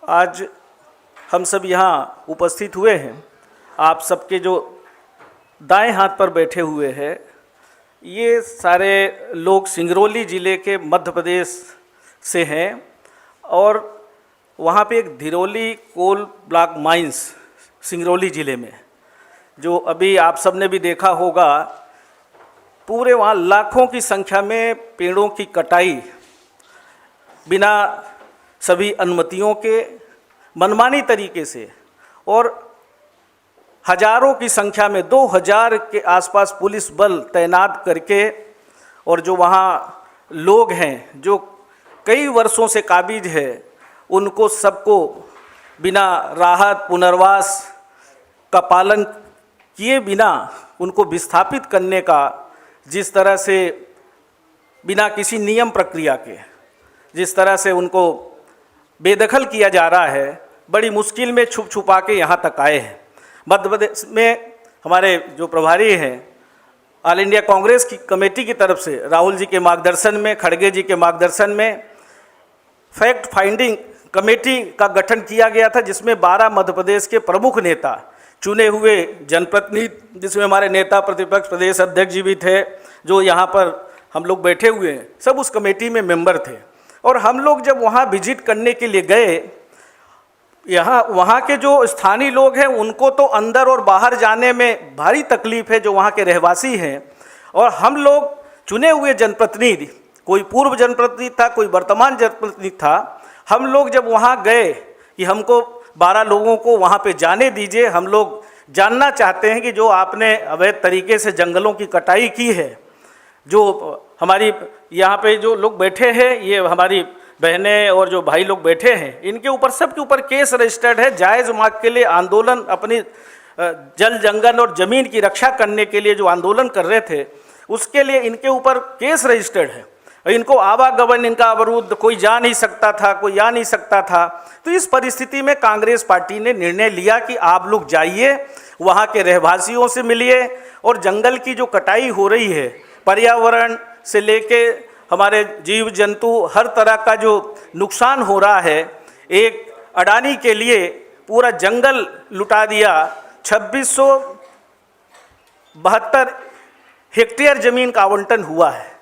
आज हम सब यहाँ उपस्थित हुए हैं। आप सबके जो दाएं हाथ पर बैठे हुए हैं, ये सारे लोग सिंगरौली ज़िले के मध्य प्रदेश से हैं और वहाँ पे एक धिरोली कोल ब्लॉक माइंस सिंगरौली ज़िले में, जो अभी आप सब ने भी देखा होगा, पूरे वहाँ लाखों की संख्या में पेड़ों की कटाई बिना सभी अनुमतियों के मनमानी तरीके से और हजारों की संख्या में 2000 के आसपास पुलिस बल तैनात करके, और जो वहाँ लोग हैं जो कई वर्षों से काबिज है, उनको सबको बिना राहत पुनर्वास का पालन किए बिना उनको विस्थापित करने का, जिस तरह से बिना किसी नियम प्रक्रिया के जिस तरह से उनको बेदखल किया जा रहा है, बड़ी मुश्किल में छुप छुपा के यहाँ तक आए हैं। मध्य प्रदेश में हमारे जो प्रभारी हैं, ऑल इंडिया कांग्रेस की कमेटी की तरफ से राहुल जी के मार्गदर्शन में, खड़गे जी के मार्गदर्शन में फैक्ट फाइंडिंग कमेटी का गठन किया गया था, जिसमें 12 मध्य प्रदेश के प्रमुख नेता, चुने हुए जनप्रतिनिधि, जिसमें हमारे नेता प्रतिपक्ष प्रदेश अध्यक्ष जी भी थे, जो यहाँ पर हम लोग बैठे हुए हैं, सब उस कमेटी में मेंबर थे। और हम लोग जब वहाँ विजिट करने के लिए गए, वहाँ के जो स्थानीय लोग हैं उनको तो अंदर और बाहर जाने में भारी तकलीफ है, जो वहाँ के रहवासी हैं। और हम लोग चुने हुए जनप्रतिनिधि, कोई पूर्व जनप्रतिनिधि था, कोई वर्तमान जनप्रतिनिधि था, हम लोग जब वहाँ गए कि हमको 12 लोगों को वहाँ पे जाने दीजिए, हम लोग जानना चाहते हैं कि जो आपने अवैध तरीके से जंगलों की कटाई की है, जो हमारी यहाँ पे जो लोग बैठे हैं, ये हमारी बहनें और जो भाई लोग बैठे हैं, इनके ऊपर सबके ऊपर केस रजिस्टर्ड है। जायज़ मांग के लिए आंदोलन, अपनी जल जंगल और ज़मीन की रक्षा करने के लिए जो आंदोलन कर रहे थे, उसके लिए इनके ऊपर केस रजिस्टर्ड है। इनको आवागमन, इनका अवरुद्ध, कोई जा नहीं सकता था, कोई आ नहीं सकता था। तो इस परिस्थिति में कांग्रेस पार्टी ने निर्णय लिया कि आप लोग जाइए, वहाँ के रहवासियों से मिलिए, और जंगल की जो कटाई हो रही है, पर्यावरण से लेके हमारे जीव जंतु, हर तरह का जो नुकसान हो रहा है, एक अडानी के लिए पूरा जंगल लुटा दिया। 2672 हेक्टेयर ज़मीन का आवंटन हुआ है।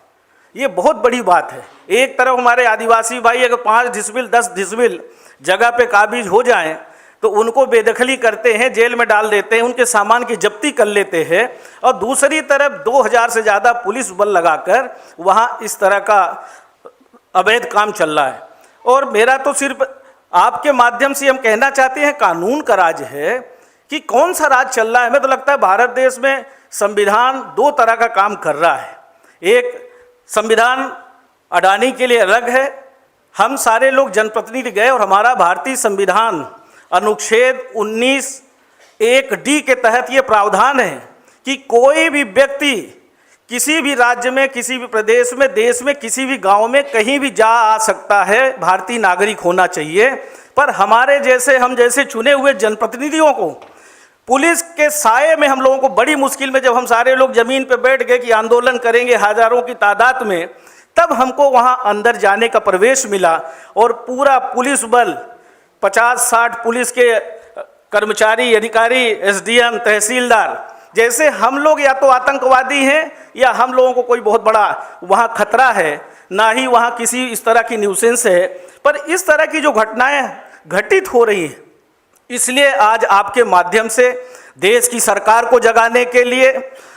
ये बहुत बड़ी बात है। एक तरफ हमारे आदिवासी भाई अगर 5 डिसमिल 10 डिसमिल जगह पे काबिज हो जाएं, तो उनको बेदखली करते हैं, जेल में डाल देते हैं, उनके सामान की जब्ती कर लेते हैं, और दूसरी तरफ 2000 से ज़्यादा पुलिस बल लगाकर वहाँ इस तरह का अवैध काम चल रहा है। और मेरा तो सिर्फ आपके माध्यम से हम कहना चाहते हैं, कानून का राज है कि कौन सा राज चल रहा है। हमें तो लगता है भारत देश में संविधान 2 तरह का काम कर रहा है। एक संविधान अडानी के लिए अलग है। हम सारे लोग जनप्रतिनिधि गए और हमारा भारतीय संविधान अनुच्छेद 19(1)(d) के तहत ये प्रावधान है कि कोई भी व्यक्ति किसी भी राज्य में, किसी भी प्रदेश में, देश में, किसी भी गांव में कहीं भी जा आ सकता है, भारतीय नागरिक होना चाहिए। पर हमारे जैसे, हम जैसे चुने हुए जनप्रतिनिधियों को पुलिस के साये में, हम लोगों को बड़ी मुश्किल में, जब हम सारे लोग ज़मीन पर बैठ गए कि आंदोलन करेंगे हज़ारों की तादाद में, तब हमको वहाँ अंदर जाने का प्रवेश मिला। और पूरा पुलिस बल, 50-60 पुलिस के कर्मचारी, अधिकारी, एसडीएम, तहसीलदार, जैसे हम लोग या तो आतंकवादी हैं या हम लोगों को कोई बहुत बड़ा वहाँ खतरा है, ना ही वहाँ किसी इस तरह की न्यूसेंस है। पर इस तरह की जो घटनाएं घटित हो रही हैं, इसलिए आज आपके माध्यम से देश की सरकार को जगाने के लिए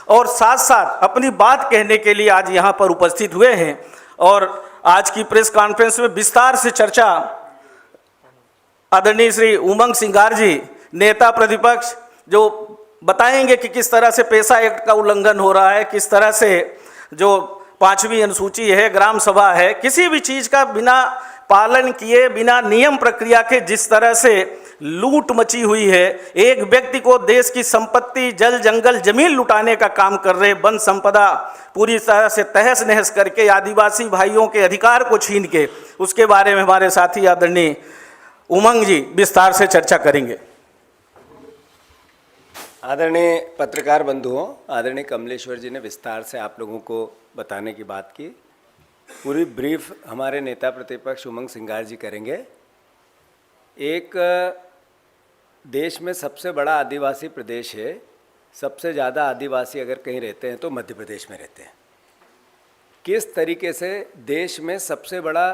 और साथ साथ अपनी बात कहने के लिए आज यहाँ पर उपस्थित हुए हैं। और आज की प्रेस कॉन्फ्रेंस में विस्तार से चर्चा आदरणीय श्री उमंग सिंगार जी, नेता प्रतिपक्ष, जो बताएंगे कि किस तरह से पेशा एक्ट का उल्लंघन हो रहा है, किस तरह से जो 5वीं अनुसूची है, ग्राम सभा है, किसी भी चीज़ का बिना पालन किए, बिना नियम प्रक्रिया के जिस तरह से लूट मची हुई है, एक व्यक्ति को देश की संपत्ति, जल जंगल ज़मीन लुटाने का काम कर रहे, वन संपदा पूरी तरह से तहस नहस करके, आदिवासी भाइयों के अधिकार को छीन के, उसके बारे में हमारे साथी आदरणीय उमंग जी विस्तार से चर्चा करेंगे। आदरणीय पत्रकार बंधुओं, आदरणीय कमलेश्वर जी ने विस्तार से आप लोगों को बताने की बात की। पूरी ब्रीफ हमारे नेता प्रतिपक्ष उमंग सिंगार जी करेंगे। एक देश में सबसे बड़ा आदिवासी प्रदेश है। सबसे ज़्यादा आदिवासी अगर कहीं रहते हैं तो मध्य प्रदेश में रहते हैं। किस तरीके से देश में सबसे बड़ा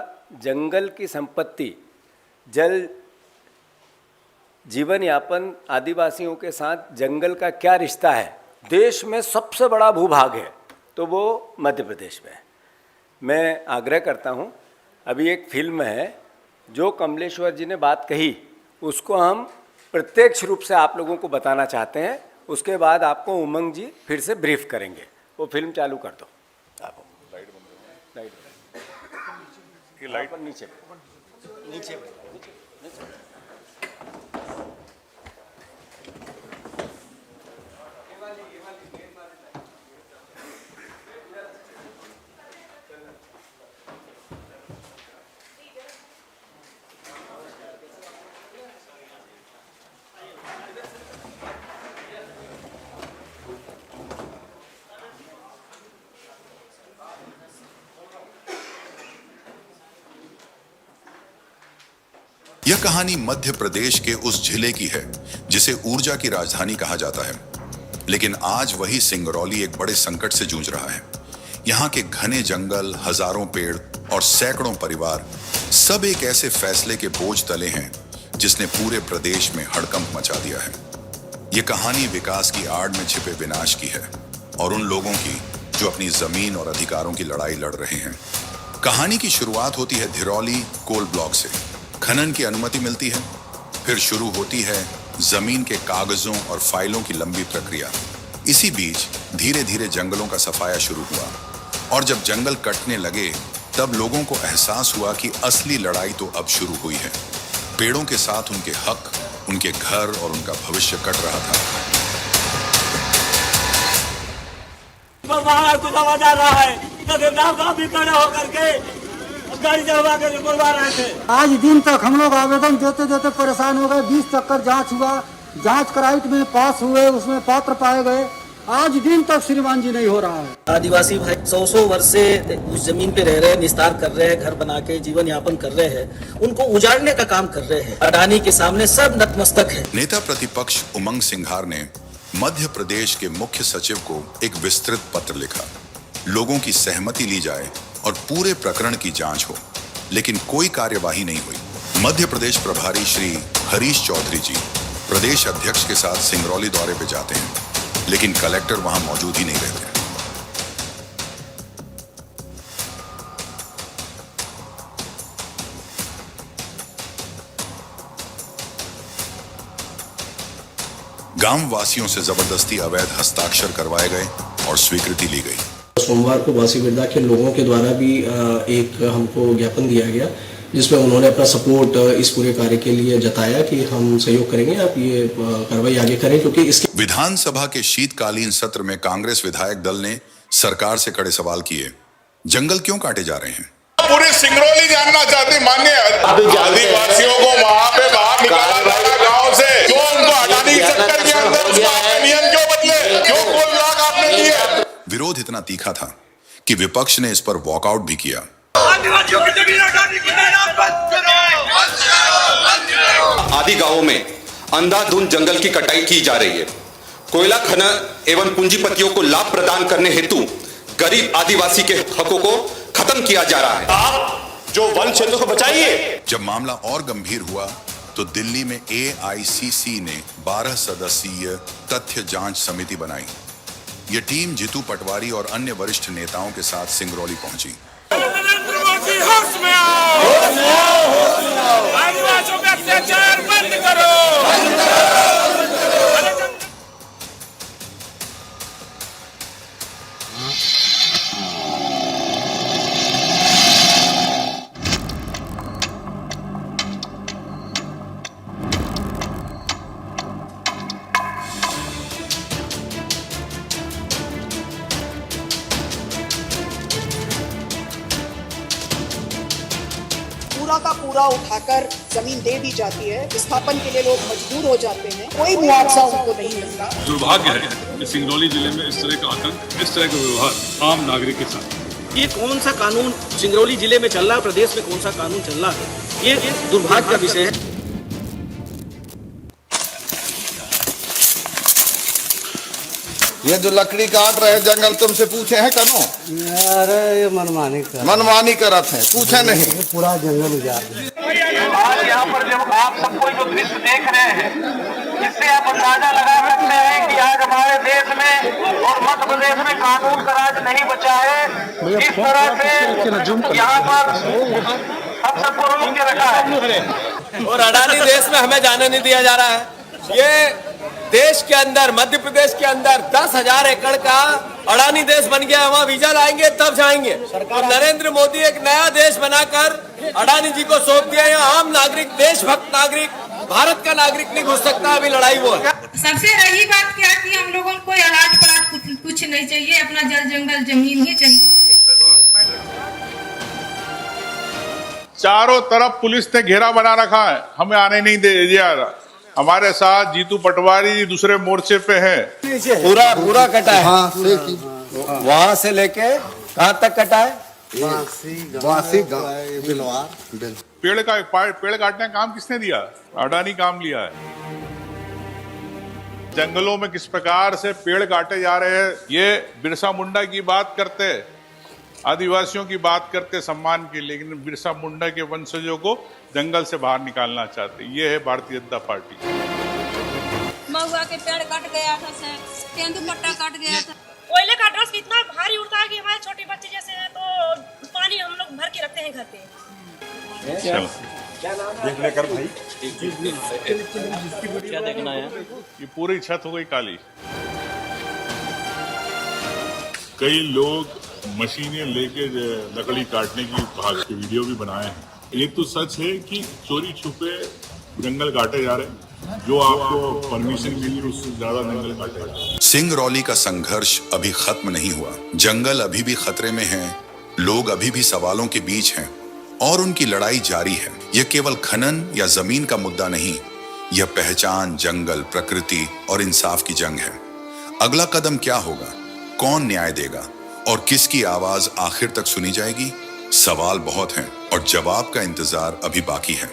जंगल की संपत्ति, जल जीवन यापन आदिवासियों के साथ जंगल का क्या रिश्ता है, देश में सबसे बड़ा भूभाग है तो वो मध्य प्रदेश में है। मैं आग्रह करता हूँ, अभी एक फिल्म है जो कमलेश्वर जी ने बात कही, उसको हम प्रत्यक्ष रूप से आप लोगों को बताना चाहते हैं। उसके बाद आपको उमंग जी फिर से ब्रीफ करेंगे। वो फिल्म चालू कर दो आप। लाइट नीचे नीचे नीचे। यह कहानी मध्य प्रदेश के उस जिले की है जिसे ऊर्जा की राजधानी कहा जाता है, लेकिन आज वही सिंगरौली एक बड़े संकट से जूझ रहा है। यहाँ के घने जंगल, हजारों पेड़ और सैकड़ों परिवार सब एक ऐसे फैसले के बोझ तले हैं जिसने पूरे प्रदेश में हड़कंप मचा दिया है। ये कहानी विकास की आड़ में छिपे विनाश की है और उन लोगों की जो अपनी जमीन और अधिकारों की लड़ाई लड़ रहे हैं। कहानी की शुरुआत होती है धिरौली कोल ब्लॉक से। खनन की अनुमति मिलती है, फिर शुरू होती है जमीन के कागजों और फाइलों की लंबी प्रक्रिया। इसी बीच धीरे धीरे जंगलों का सफाया शुरू हुआ और जब जंगल कटने लगे तब लोगों को एहसास हुआ कि असली लड़ाई तो अब शुरू हुई है। पेड़ों के साथ उनके हक, उनके घर और उनका भविष्य कट रहा था। आज दिन तक हम लोग आवेदन देते देते परेशान हो गए। 20 चक्कर जांच हुआ, जांच कराइट में पास हुए, उसमें पात्र पाए गए। आज दिन तक श्रीमान जी नहीं हो रहा है। आदिवासी भाई 100 वर्ष से उस जमीन पे रह रहे हैं, निस्तार कर रहे हैं, घर बना के जीवन यापन कर रहे हैं, उनको उजाड़ने का काम कर रहे हैं। अडानी के सामने सब नतमस्तक है। नेता प्रतिपक्ष उमंग सिंघार ने मध्य प्रदेश के मुख्य सचिव को एक विस्तृत पत्र लिखा। लोगों की सहमति ली जाए और पूरे प्रकरण की जांच हो, लेकिन कोई कार्यवाही नहीं हुई। मध्य प्रदेश प्रभारी श्री हरीश चौधरी जी प्रदेश अध्यक्ष के साथ सिंगरौली दौरे पे जाते हैं, लेकिन कलेक्टर वहां मौजूद ही नहीं रहते। गांव वासियों से जबरदस्ती अवैध हस्ताक्षर करवाए गए और स्वीकृति ली गई। सोमवार को बासी बिरदा के लोगों के द्वारा भी एक हमको ज्ञापन दिया गया, जिसमें उन्होंने अपना सपोर्ट इस पूरे कार्य के लिए जताया कि हम सहयोग करेंगे, आप ये कार्रवाई आगे करें। क्योंकि इसके विधानसभा के शीतकालीन सत्र में कांग्रेस विधायक दल ने सरकार से कड़े सवाल किए। जंगल क्यों काटे जा रहे हैं? पूरी सिंगरौली जानना चाहती माननीय आदिवासियों को वहां पे बाहर निकाला जाएगा गांव से। क्यों उनको अडानी सेक्टर के अंदर नियम क्यों बदले? क्यों कोल ब्लॉक आपने किए? विरोध इतना तीखा था कि विपक्ष ने इस पर वॉकआउट भी किया। आदिवासियों की जमीन हटाने की बंद करो। आदि गांवों में अंधाधुंध जंगल की कटाई की जा रही है। कोयला खनन एवं पूंजीपतियों को लाभ प्रदान करने हेतु गरीब आदिवासी के हकों को खत्म किया जा रहा है। आप जो वन क्षेत्र को बचाइए। जब मामला और गंभीर हुआ तो दिल्ली में AICC ने 12 सदस्यीय तथ्य जांच समिति बनाई। ये टीम जीतू पटवारी और अन्य वरिष्ठ नेताओं के साथ सिंगरौली पहुंची। आदिवासियों पे अत्याचार बंद करो। पूरा का पूरा उठाकर जमीन दे दी जाती है। विस्थापन के लिए लोग मजबूर हो जाते हैं, कोई मुआवजा उनको नहीं मिलता। दुर्भाग्य है कि सिंगरौली जिले में इस तरह का आतंक, इस तरह का व्यवहार आम नागरिक के साथ। ये कौन सा कानून सिंगरौली जिले में चल रहा है, प्रदेश में कौन सा कानून चल रहा है, ये दुर्भाग्य का विषय है। ये जो लकड़ी काट रहे जंगल तुमसे पूछे हैं कनो? अरे ये मनमानी करत है, पूछे नहीं। पूरा जंगल उजाड़ आज यहाँ पर जब आप सबको जो दृश्य देख रहे हैं, इससे आप अंदाजा लगा सकते हैं कि आज हमारे देश में और मध्य प्रदेश में कानून का राज नहीं बचा है। इस तरह से यहाँ पर हम सबको रोक के रखा है और अडानी देश में हमें जाने नहीं दिया जा रहा है। ये देश के अंदर, मध्य प्रदेश के अंदर 10,000 एकड़ का अडानी देश बन गया। वहाँ वीजा लाएंगे तब जाएंगे। और नरेंद्र मोदी एक नया देश बनाकर अडानी जी को सौंप दिया। यहाँ आम नागरिक, देशभक्त नागरिक, भारत का नागरिक नहीं घुस सकता। अभी लड़ाई वो है। सबसे रही बात क्या कि हम लोगों को अनाज पराज कुछ नहीं चाहिए, अपना जल जंगल जमीन ही चाहिए। चारों तरफ पुलिस ने घेरा बना रखा है, हमें आने नहीं दिया। हमारे साथ जीतू पटवारी जी दूसरे मोर्चे पे हैं। पूरा कटा है। वहाँ से लेके कहाँ तक कटा है? पेड़ काटने का काम किसने दिया? अडानी काम लिया है। जंगलों में किस प्रकार से पेड़ काटे जा रहे हैं, ये बिरसा मुंडा की बात करते, आदिवासियों की बात करते सम्मान की, लेकिन बिरसा मुंडा के वंशजों को जंगल से बाहर निकालना चाहते। ये है भारतीय जनता पार्टी। महुआ के पेड़ कट गया था, तेंदुपत्ता कट गया था। कोयले का ड्रस इतना भारी उड़ता है कि हमारे छोटे बच्चे जैसे हैं तो पानी हम लोग भर के रखते हैं घर पे। क्या देखना है? ये पूरी छत हो गई काली। कई लोग मशीनें लेके लकड़ी काटने की भाग के वीडियो भी बनाए हैं। ये तो सच है कि चोरी छुपे जंगल काटे जा रहे हैं। जो आपको परमिशन मिली उससे ज्यादा जंगल काटे जा रहे हैं। सिंगरौली का संघर्ष अभी खत्म नहीं हुआ। जंगल अभी भी खतरे में हैं, लोग अभी भी सवालों के बीच हैं और उनकी लड़ाई जारी है। यह केवल खनन या जमीन का मुद्दा नहीं, यह पहचान, जंगल, प्रकृति और इंसाफ की जंग है। अगला कदम क्या होगा? कौन न्याय देगा और किसकी आवाज आखिर तक सुनी जाएगी? सवाल बहुत हैं और जवाब का इंतजार अभी बाकी है।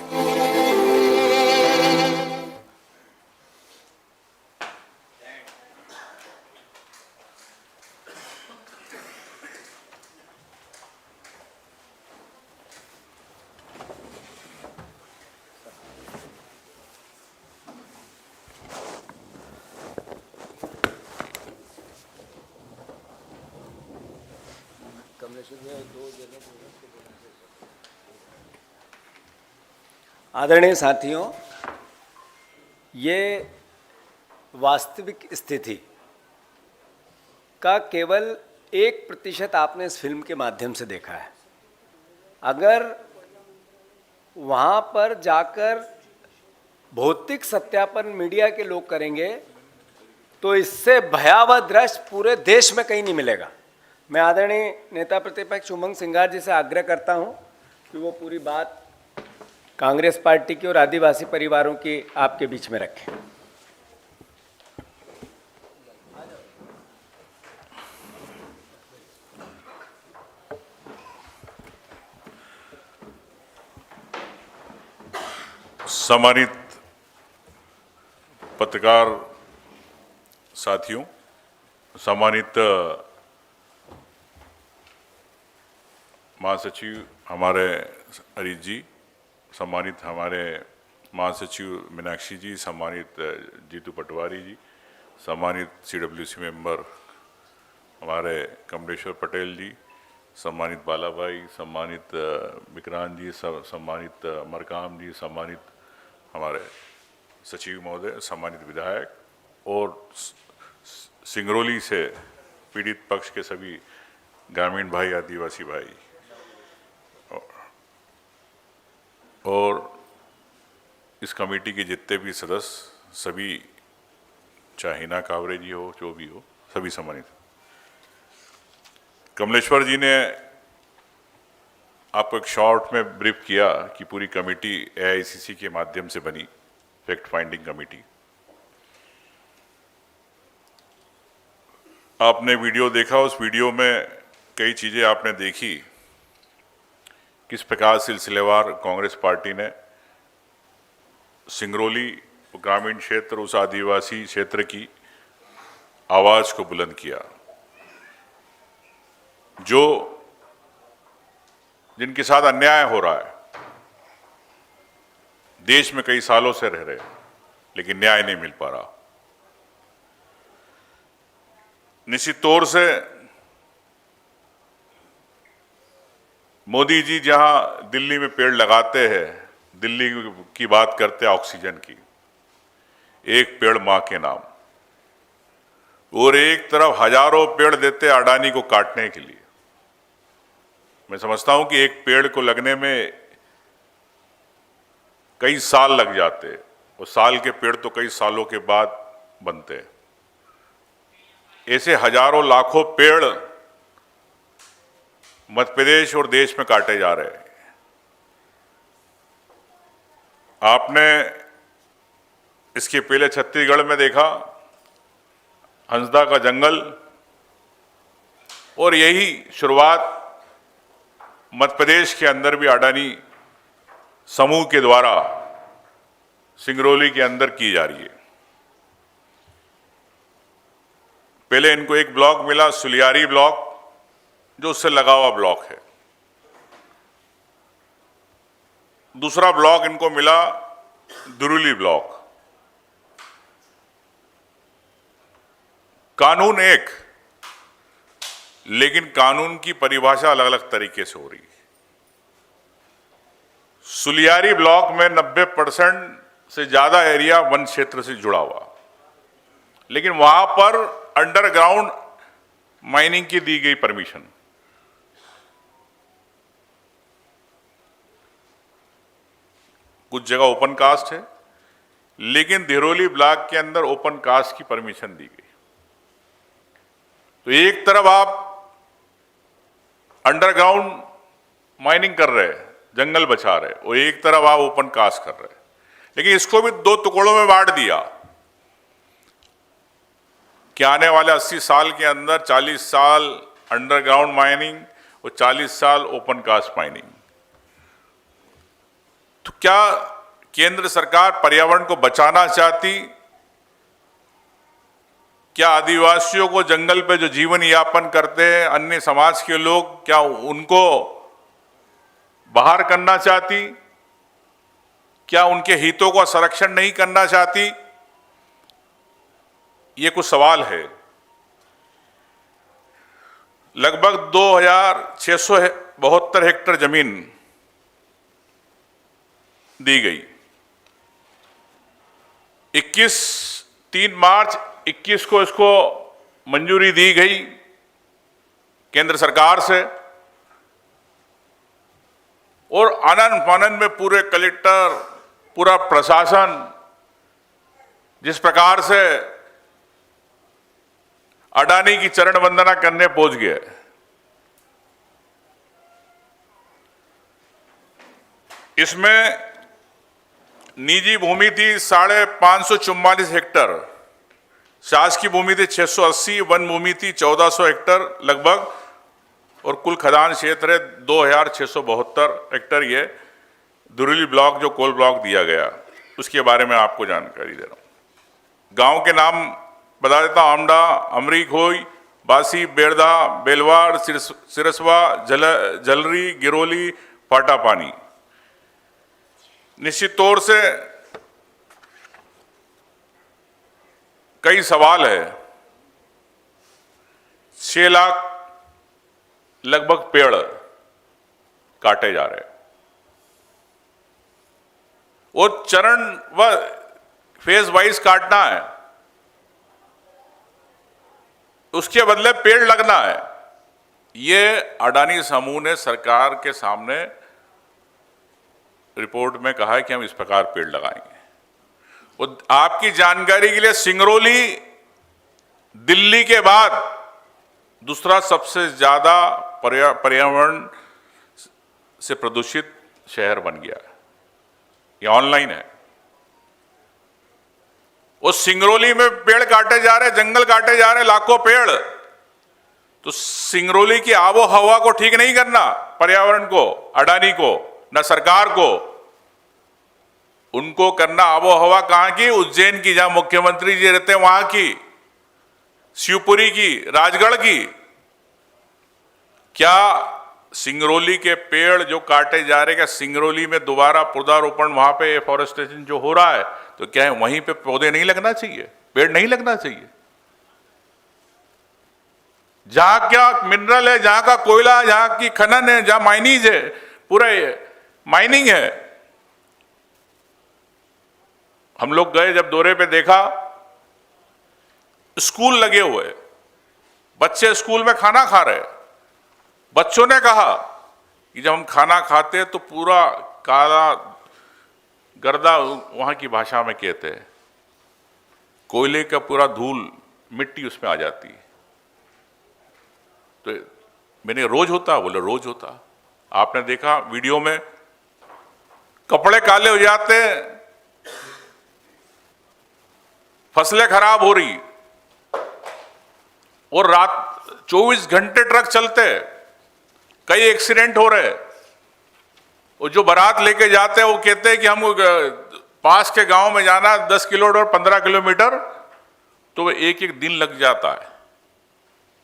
आदरणीय साथियों, ये वास्तविक स्थिति का केवल 1% आपने इस फिल्म के माध्यम से देखा है। अगर वहाँ पर जाकर भौतिक सत्यापन मीडिया के लोग करेंगे तो इससे भयावह दृश्य पूरे देश में कहीं नहीं मिलेगा। मैं आदरणीय नेता प्रतिपक्ष उमंग सिंगार जी से आग्रह करता हूँ कि वो पूरी बात कांग्रेस पार्टी की और आदिवासी परिवारों की आपके बीच में रखें। सम्मानित पत्रकार साथियों, सम्मानित महासचिव हमारे अरित जी, सम्मानित हमारे महासचिव मीनाक्षी जी, सम्मानित जीतू पटवारी जी, सम्मानित CWC मेंबर हमारे कमलेश्वर पटेल जी, सम्मानित बाला भाई, सम्मानित विक्रांत जी, सम्मानित मरकाम जी, सम्मानित हमारे सचिव महोदय, सम्मानित विधायक और सिंगरौली से पीड़ित पक्ष के सभी ग्रामीण भाई, आदिवासी भाई और इस कमेटी के जितने भी सदस्य, सभी चाहे हिना कावरे जी हो, जो भी हो, सभी सम्मानित। कमलेश्वर जी ने आपको एक शॉर्ट में ब्रीफ किया कि पूरी कमेटी AICC के माध्यम से बनी, फैक्ट फाइंडिंग कमेटी। आपने वीडियो देखा, उस वीडियो में कई चीज़ें आपने देखी, किस प्रकार सिलसिलेवार कांग्रेस पार्टी ने सिंगरौली ग्रामीण क्षेत्र, उस आदिवासी क्षेत्र की आवाज को बुलंद किया, जिनके साथ अन्याय हो रहा है, देश में कई सालों से रह रहे हैं लेकिन न्याय नहीं मिल पा रहा। निश्चित तौर से मोदी जी जहां दिल्ली में पेड़ लगाते हैं, दिल्ली की बात करते हैं ऑक्सीजन की, एक पेड़ मां के नाम, और एक तरफ हजारों पेड़ देते अडानी को काटने के लिए। मैं समझता हूं कि एक पेड़ को लगने में कई साल लग जाते, और साल के पेड़ तो कई सालों के बाद बनते। ऐसे हजारों लाखों पेड़ मध्य प्रदेश और देश में काटे जा रहे हैं। आपने इसके पहले छत्तीसगढ़ में देखा हंसदा का जंगल, और यही शुरुआत मध्य प्रदेश के अंदर भी अडानी समूह के द्वारा सिंगरौली के अंदर की जा रही है। पहले इनको एक ब्लॉक मिला सुलियारी ब्लॉक, जो उससे लगा हुआ ब्लॉक है। दूसरा ब्लॉक इनको मिला दुरुली ब्लॉक। कानून एक, लेकिन कानून की परिभाषा अलग अलग तरीके से हो रही है। सुलियारी ब्लॉक में 90% से ज्यादा एरिया वन क्षेत्र से जुड़ा हुआ, लेकिन वहां पर अंडरग्राउंड माइनिंग की दी गई परमिशन। कुछ जगह ओपन कास्ट है, लेकिन दिरोली ब्लॉक के अंदर ओपन कास्ट की परमिशन दी गई। तो एक तरफ आप अंडरग्राउंड माइनिंग कर रहे हैं, जंगल बचा रहे, और एक तरफ आप ओपन कास्ट कर रहे हैं, लेकिन इसको भी दो टुकड़ों में बांट दिया कि आने वाले 80 साल के अंदर 40 साल अंडरग्राउंड माइनिंग और 40 साल ओपन कास्ट माइनिंग। तो क्या केंद्र सरकार पर्यावरण को बचाना चाहती? क्या आदिवासियों को जंगल पे जो जीवन यापन करते हैं अन्य समाज के लोग, क्या उनको बाहर करना चाहती? क्या उनके हितों का संरक्षण नहीं करना चाहती? ये कुछ सवाल है। लगभग 2672 हेक्टेयर जमीन दी गई। 3 मार्च 21 को इसको मंजूरी दी गई केंद्र सरकार से, और आनन फानन में पूरे कलेक्टर, पूरा प्रशासन जिस प्रकार से अडानी की चरण वंदना करने पहुंच गए, इसमें निजी भूमि थी 544 हेक्टेयर, शासकीय भूमि थी 680, वन भूमि थी 1400 हेक्टेयर लगभग, और कुल खदान क्षेत्र है 2672 हेक्टेयर। ये दुरुली ब्लॉक जो कोल ब्लॉक दिया गया, उसके बारे में आपको जानकारी दे रहा हूं। गांव के नाम बता देता हूं: आमडा, अमरीखोई, बासी, बेरदा, बेलवाड़, सिरसवा, जलरी, गिरोली, फाटापानी। निश्चित तौर से कई सवाल है। 6 लाख लगभग पेड़ काटे जा रहे हैं, और चरण व फेज वाइज काटना है, उसके बदले पेड़ लगना है। ये अडानी समूह ने सरकार के सामने रिपोर्ट में कहा है कि हम इस प्रकार पेड़ लगाएंगे। और आपकी जानकारी के लिए, सिंगरौली दिल्ली के बाद दूसरा सबसे ज्यादा पर्यावरण से प्रदूषित शहर बन गया है। ये ऑनलाइन है। और सिंगरौली में पेड़ काटे जा रहे, जंगल काटे जा रहे, लाखों पेड़। तो सिंगरौली की आबो हवा को ठीक नहीं करना, पर्यावरण को, अडानी को, न सरकार को। उनको करना आबो हवा कहां की? उज्जैन की, जहां मुख्यमंत्री जी रहते हैं वहां की। शिवपुरी की, राजगढ़ की। क्या सिंगरौली के पेड़ जो काटे जा रहे, क्या सिंगरौली में दोबारा पौधारोपण वहां पे एफॉरेस्टेशन जो हो रहा है, तो क्या है वहीं पे पौधे नहीं लगना चाहिए, पेड़ नहीं लगना चाहिए? जहां क्या मिनरल है, जहां का कोयला, जहां की खनन है, जहां माइनिंग है, पूरा माइनिंग है। हम लोग गए जब दौरे पे, देखा स्कूल लगे हुए, बच्चे स्कूल में खाना खा रहे। बच्चों ने कहा कि जब हम खाना खाते हैं तो पूरा काला गर्दा, वहां की भाषा में कहते हैं, कोयले का पूरा धूल, मिट्टी उसमें आ जाती है। तो मैंने रोज होता? बोले रोज होता। आपने देखा वीडियो में, कपड़े काले हो जाते, फसलें खराब हो रही, और रात 24 घंटे ट्रक चलते, कई एक्सीडेंट हो रहे। और जो बारात लेके जाते हैं वो कहते हैं कि हम पास के गांव में जाना 10 किलोमीटर 15 किलोमीटर, तो वो एक एक दिन लग जाता है।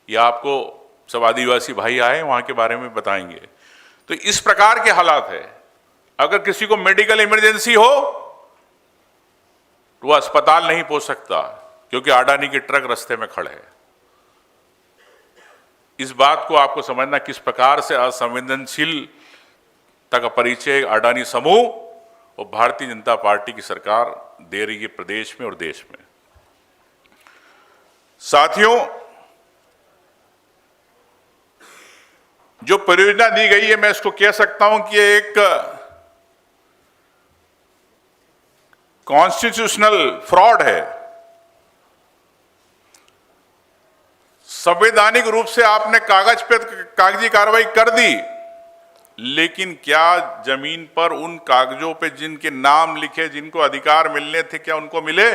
ये आपको सब आदिवासी भाई आए वहां के बारे में बताएंगे। तो इस प्रकार के हालात है। अगर किसी को मेडिकल इमरजेंसी हो तो वह अस्पताल नहीं पहुंच सकता, क्योंकि अडानी के ट्रक रास्ते में खड़े हैं। इस बात को आपको समझना, किस प्रकार से असंवेदनशीलता का परिचय अडानी समूह और भारतीय जनता पार्टी की सरकार दे रही है प्रदेश में और देश में। साथियों, जो परियोजना दी गई है, मैं इसको कह सकता हूं कि एक कॉन्स्टिट्यूशनल फ्रॉड है। संवैधानिक रूप से आपने कागज पे कागजी कार्रवाई कर दी, लेकिन क्या जमीन पर उन कागजों पे जिनके नाम लिखे, जिनको अधिकार मिलने थे, क्या उनको मिले?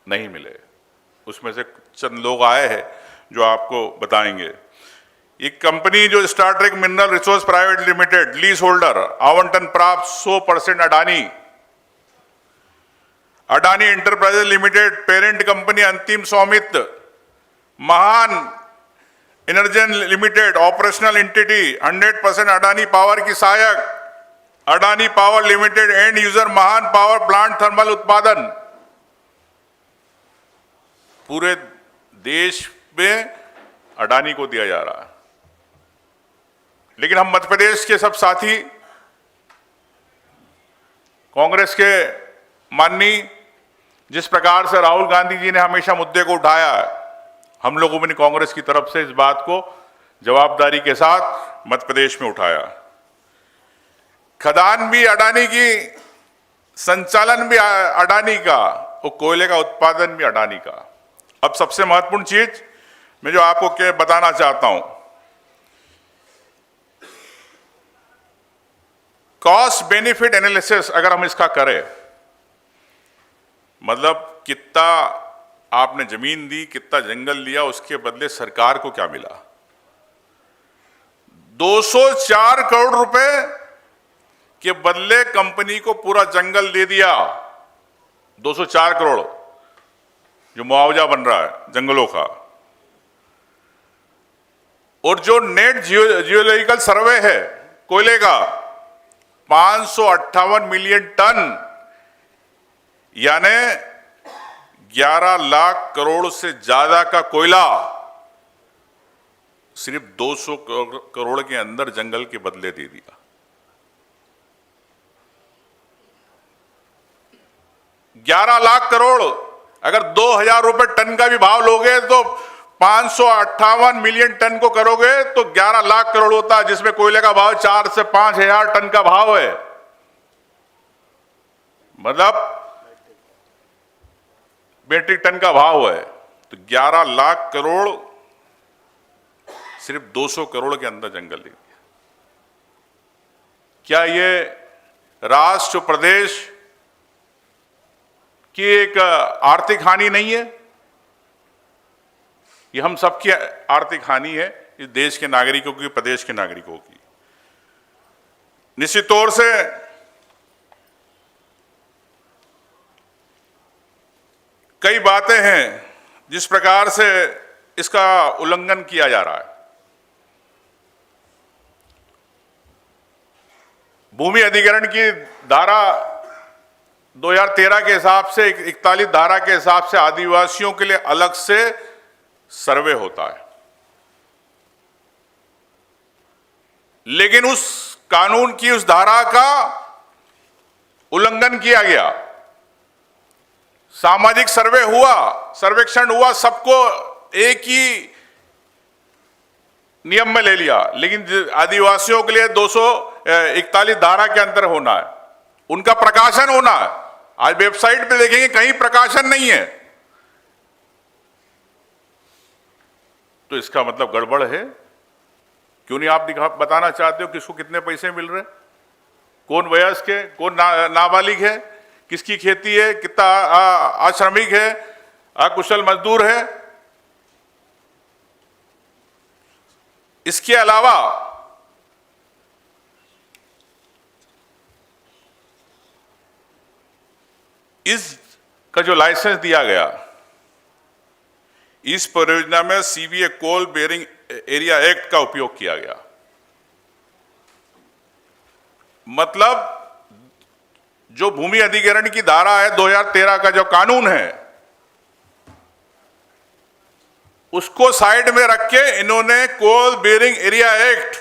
नहीं मिले। उसमें से चंद लोग आए हैं जो आपको बताएंगे। एक कंपनी जो Startrek mineral resource private limited, lease holder, आवंटन प्राप्त 100% Adani. Adani enterprises limited parent company, अंतिम स्वामित्व Mahan Energen limited, operational entity 100% Adani power की सहायक। Adani power limited end user, Mahan power plant thermal उत्पादन। पूरे देश में अडानी को दिया जा रहा है। लेकिन हम मध्य प्रदेश के सब साथी, कांग्रेस के माननीय, जिस प्रकार से राहुल गांधी जी ने हमेशा मुद्दे को उठाया है, हम लोगों ने कांग्रेस की तरफ से इस बात को जवाबदारी के साथ मध्य प्रदेश में उठाया। खदान भी अडानी की, संचालन भी अडानी का, और कोयले का उत्पादन भी अडानी का। अब सबसे महत्वपूर्ण चीज मैं जो आपको बताना चाहता हूं, कॉस्ट बेनिफिट एनालिसिस अगर हम इसका करें, मतलब कितना आपने जमीन दी, कितना जंगल लिया, उसके बदले सरकार को क्या मिला। 204 करोड़ रुपए के बदले कंपनी को पूरा जंगल दे दिया। 204 करोड़ जो मुआवजा बन रहा है जंगलों का। और जो नेट जियोलॉजिकल सर्वे है कोयले का, 558 मिलियन टन, यानी 11 लाख करोड़ से ज्यादा का कोयला सिर्फ 200 करोड़ के अंदर जंगल के बदले दे दिया। 11 लाख करोड़, अगर 2000 रुपए टन का भी भाव लोगे तो 558 मिलियन टन को करोगे तो 11 लाख करोड़ होता है, जिसमें कोयले का भाव 4 से 5000 टन का भाव है। मतलब मीट्रिक टन का भाव है। तो 11 लाख करोड़ सिर्फ 200 करोड़ के अंदर जंगल ले दिया। क्या ये राष्ट्र प्रदेश की एक आर्थिक हानि नहीं है? ये हम सबकी आर्थिक हानि है, इस देश के नागरिकों की, प्रदेश के नागरिकों की। निश्चित तौर से कई बातें हैं जिस प्रकार से इसका उल्लंघन किया जा रहा है। भूमि अधिग्रहण की धारा 2013 के हिसाब से 41 धारा के हिसाब से आदिवासियों के लिए अलग से सर्वे होता है, लेकिन उस कानून की उस धारा का उल्लंघन किया गया। सामाजिक सर्वे हुआ, सर्वेक्षण हुआ, सबको एक ही नियम में ले लिया, लेकिन आदिवासियों के लिए 241 धारा के अंदर होना है, उनका प्रकाशन होना है। आज वेबसाइट पे देखेंगे कहीं प्रकाशन नहीं है, तो इसका मतलब गड़बड़ है। क्यों नहीं आप बताना चाहते हो किसको कितने पैसे मिल रहे, कौन वयस्क है, कौन नाबालिग है, किसकी खेती है, कितना अश्रमिक है, अकुशल मजदूर है। इसके अलावा इसका जो लाइसेंस दिया गया, इस परियोजना में CBA coal bearing area act का उपयोग किया गया। मतलब जो भूमि अधिग्रहण की धारा है 2013 का जो कानून है, उसको साइड में रख के इन्होंने कोल बेरिंग एरिया एक्ट,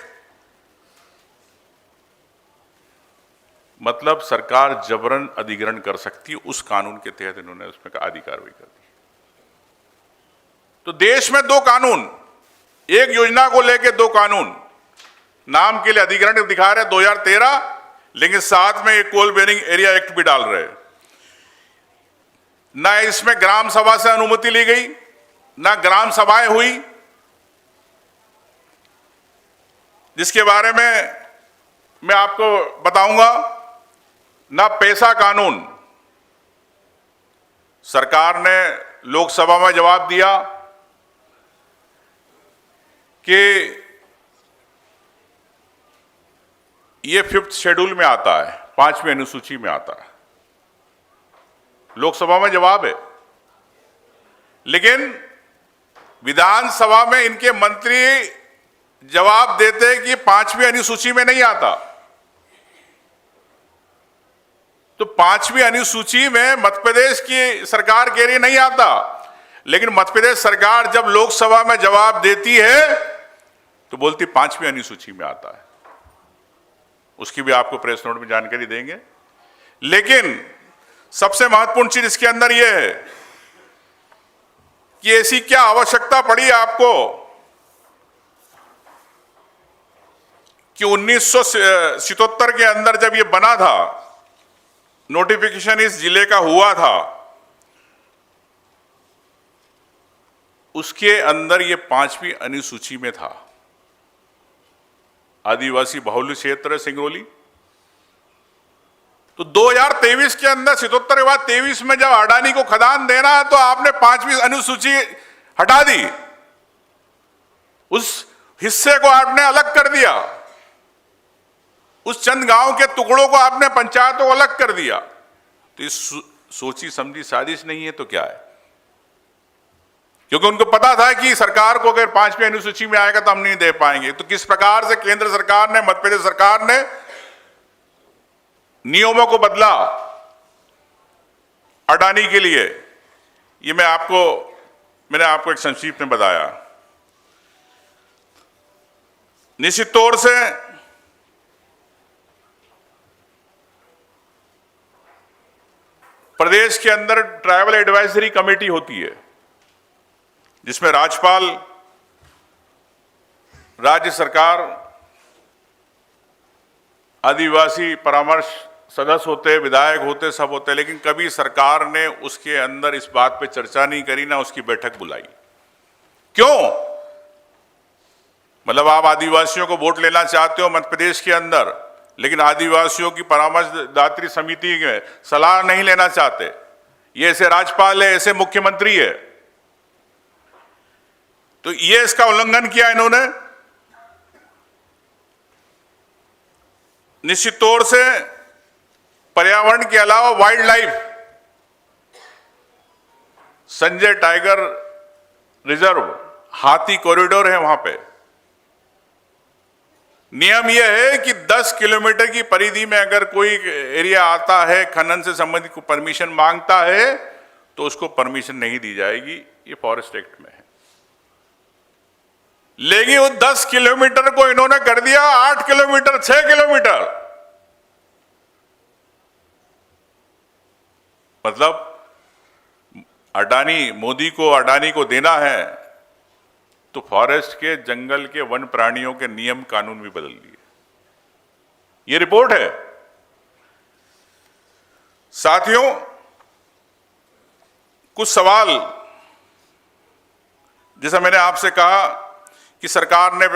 मतलब सरकार जबरन अधिग्रहण कर सकती है, उस कानून के तहत इन्होंने उसमें आदि कार्रवाई कर दी। तो देश में दो कानून, एक योजना को लेकर दो कानून, नाम के लिए अधिग्रहण दिखा रहे 2013, लेकिन साथ में एक कोल बेरिंग एरिया एक्ट भी डाल रहे। ना इसमें ग्राम सभा से अनुमति ली गई, ना ग्राम सभाएं हुई, जिसके बारे में मैं आपको बताऊंगा। ना पैसा कानून, सरकार ने लोकसभा में जवाब दिया कि ये 5th शेड्यूल में आता है, 5वीं अनुसूची में आता है, लोकसभा में जवाब है। लेकिन विधानसभा में इनके मंत्री जवाब देते कि 5वीं अनुसूची में नहीं आता। तो 5वीं अनुसूची में मध्य प्रदेश की सरकार कह रही नहीं आता, लेकिन मध्य प्रदेश सरकार जब लोकसभा में जवाब देती है तो बोलती 5वीं अनुसूची में आता है। उसकी भी आपको प्रेस नोट में जानकारी देंगे। लेकिन सबसे महत्वपूर्ण चीज इसके अंदर यह है कि ऐसी क्या आवश्यकता पड़ी आपको कि 1977 के अंदर जब ये बना था, नोटिफिकेशन इस जिले का हुआ था, उसके अंदर ये 5वीं अनुसूची में था। आदिवासी बाहुल्य क्षेत्र है सिंगरौली। तो 2023 के अंदर 77 के बाद 23 में जब अडानी को खदान देना है तो आपने 5वीं अनुसूची हटा दी, उस हिस्से को आपने अलग कर दिया, उस चंद गांव के टुकड़ों को आपने पंचायतों को अलग कर दिया। तो इस सोची समझी साजिश नहीं है तो क्या है? क्योंकि उनको पता था कि सरकार को अगर 5वीं अनुसूची में आएगा तो हम नहीं दे पाएंगे। तो किस प्रकार से केंद्र सरकार ने, मध्य प्रदेश सरकार ने नियमों को बदला अडानी के लिए, ये मैंने आपको एक संक्षिप्त में बताया। निश्चित तौर से प्रदेश के अंदर ट्राइबल एडवाइजरी कमेटी होती है, जिसमें राज्यपाल, राज्य सरकार, आदिवासी परामर्श सदस्य होते, विधायक होते, सब होते, लेकिन कभी सरकार ने उसके अंदर इस बात पे चर्चा नहीं करी, ना उसकी बैठक बुलाई। क्यों? मतलब आप आदिवासियों को वोट लेना चाहते हो मध्य प्रदेश के अंदर, लेकिन आदिवासियों की परामर्शदात्री समिति में सलाह नहीं लेना चाहते। ये ऐसे राज्यपाल है, ऐसे मुख्यमंत्री है। तो ये इसका उल्लंघन किया इन्होंने। निश्चित तौर से पर्यावरण के अलावा wild life, Sanjay tiger reserve, हाथी कॉरिडोर है वहां पे। नियम यह है कि 10 किलोमीटर की परिधि में अगर कोई एरिया आता है, खनन से संबंधित को परमिशन मांगता है, तो उसको परमिशन नहीं दी जाएगी। ये फॉरेस्ट एक्ट में है। लेकिन वो 10 किलोमीटर को इन्होंने कर दिया 8 किलोमीटर, 6 किलोमीटर। मतलब मोदी को अडानी को देना है तो फॉरेस्ट के, जंगल के, वन प्राणियों के नियम कानून भी बदल दिए। ये रिपोर्ट है। साथियों, कुछ सवाल, जैसा मैंने आपसे कहा कि सरकार ने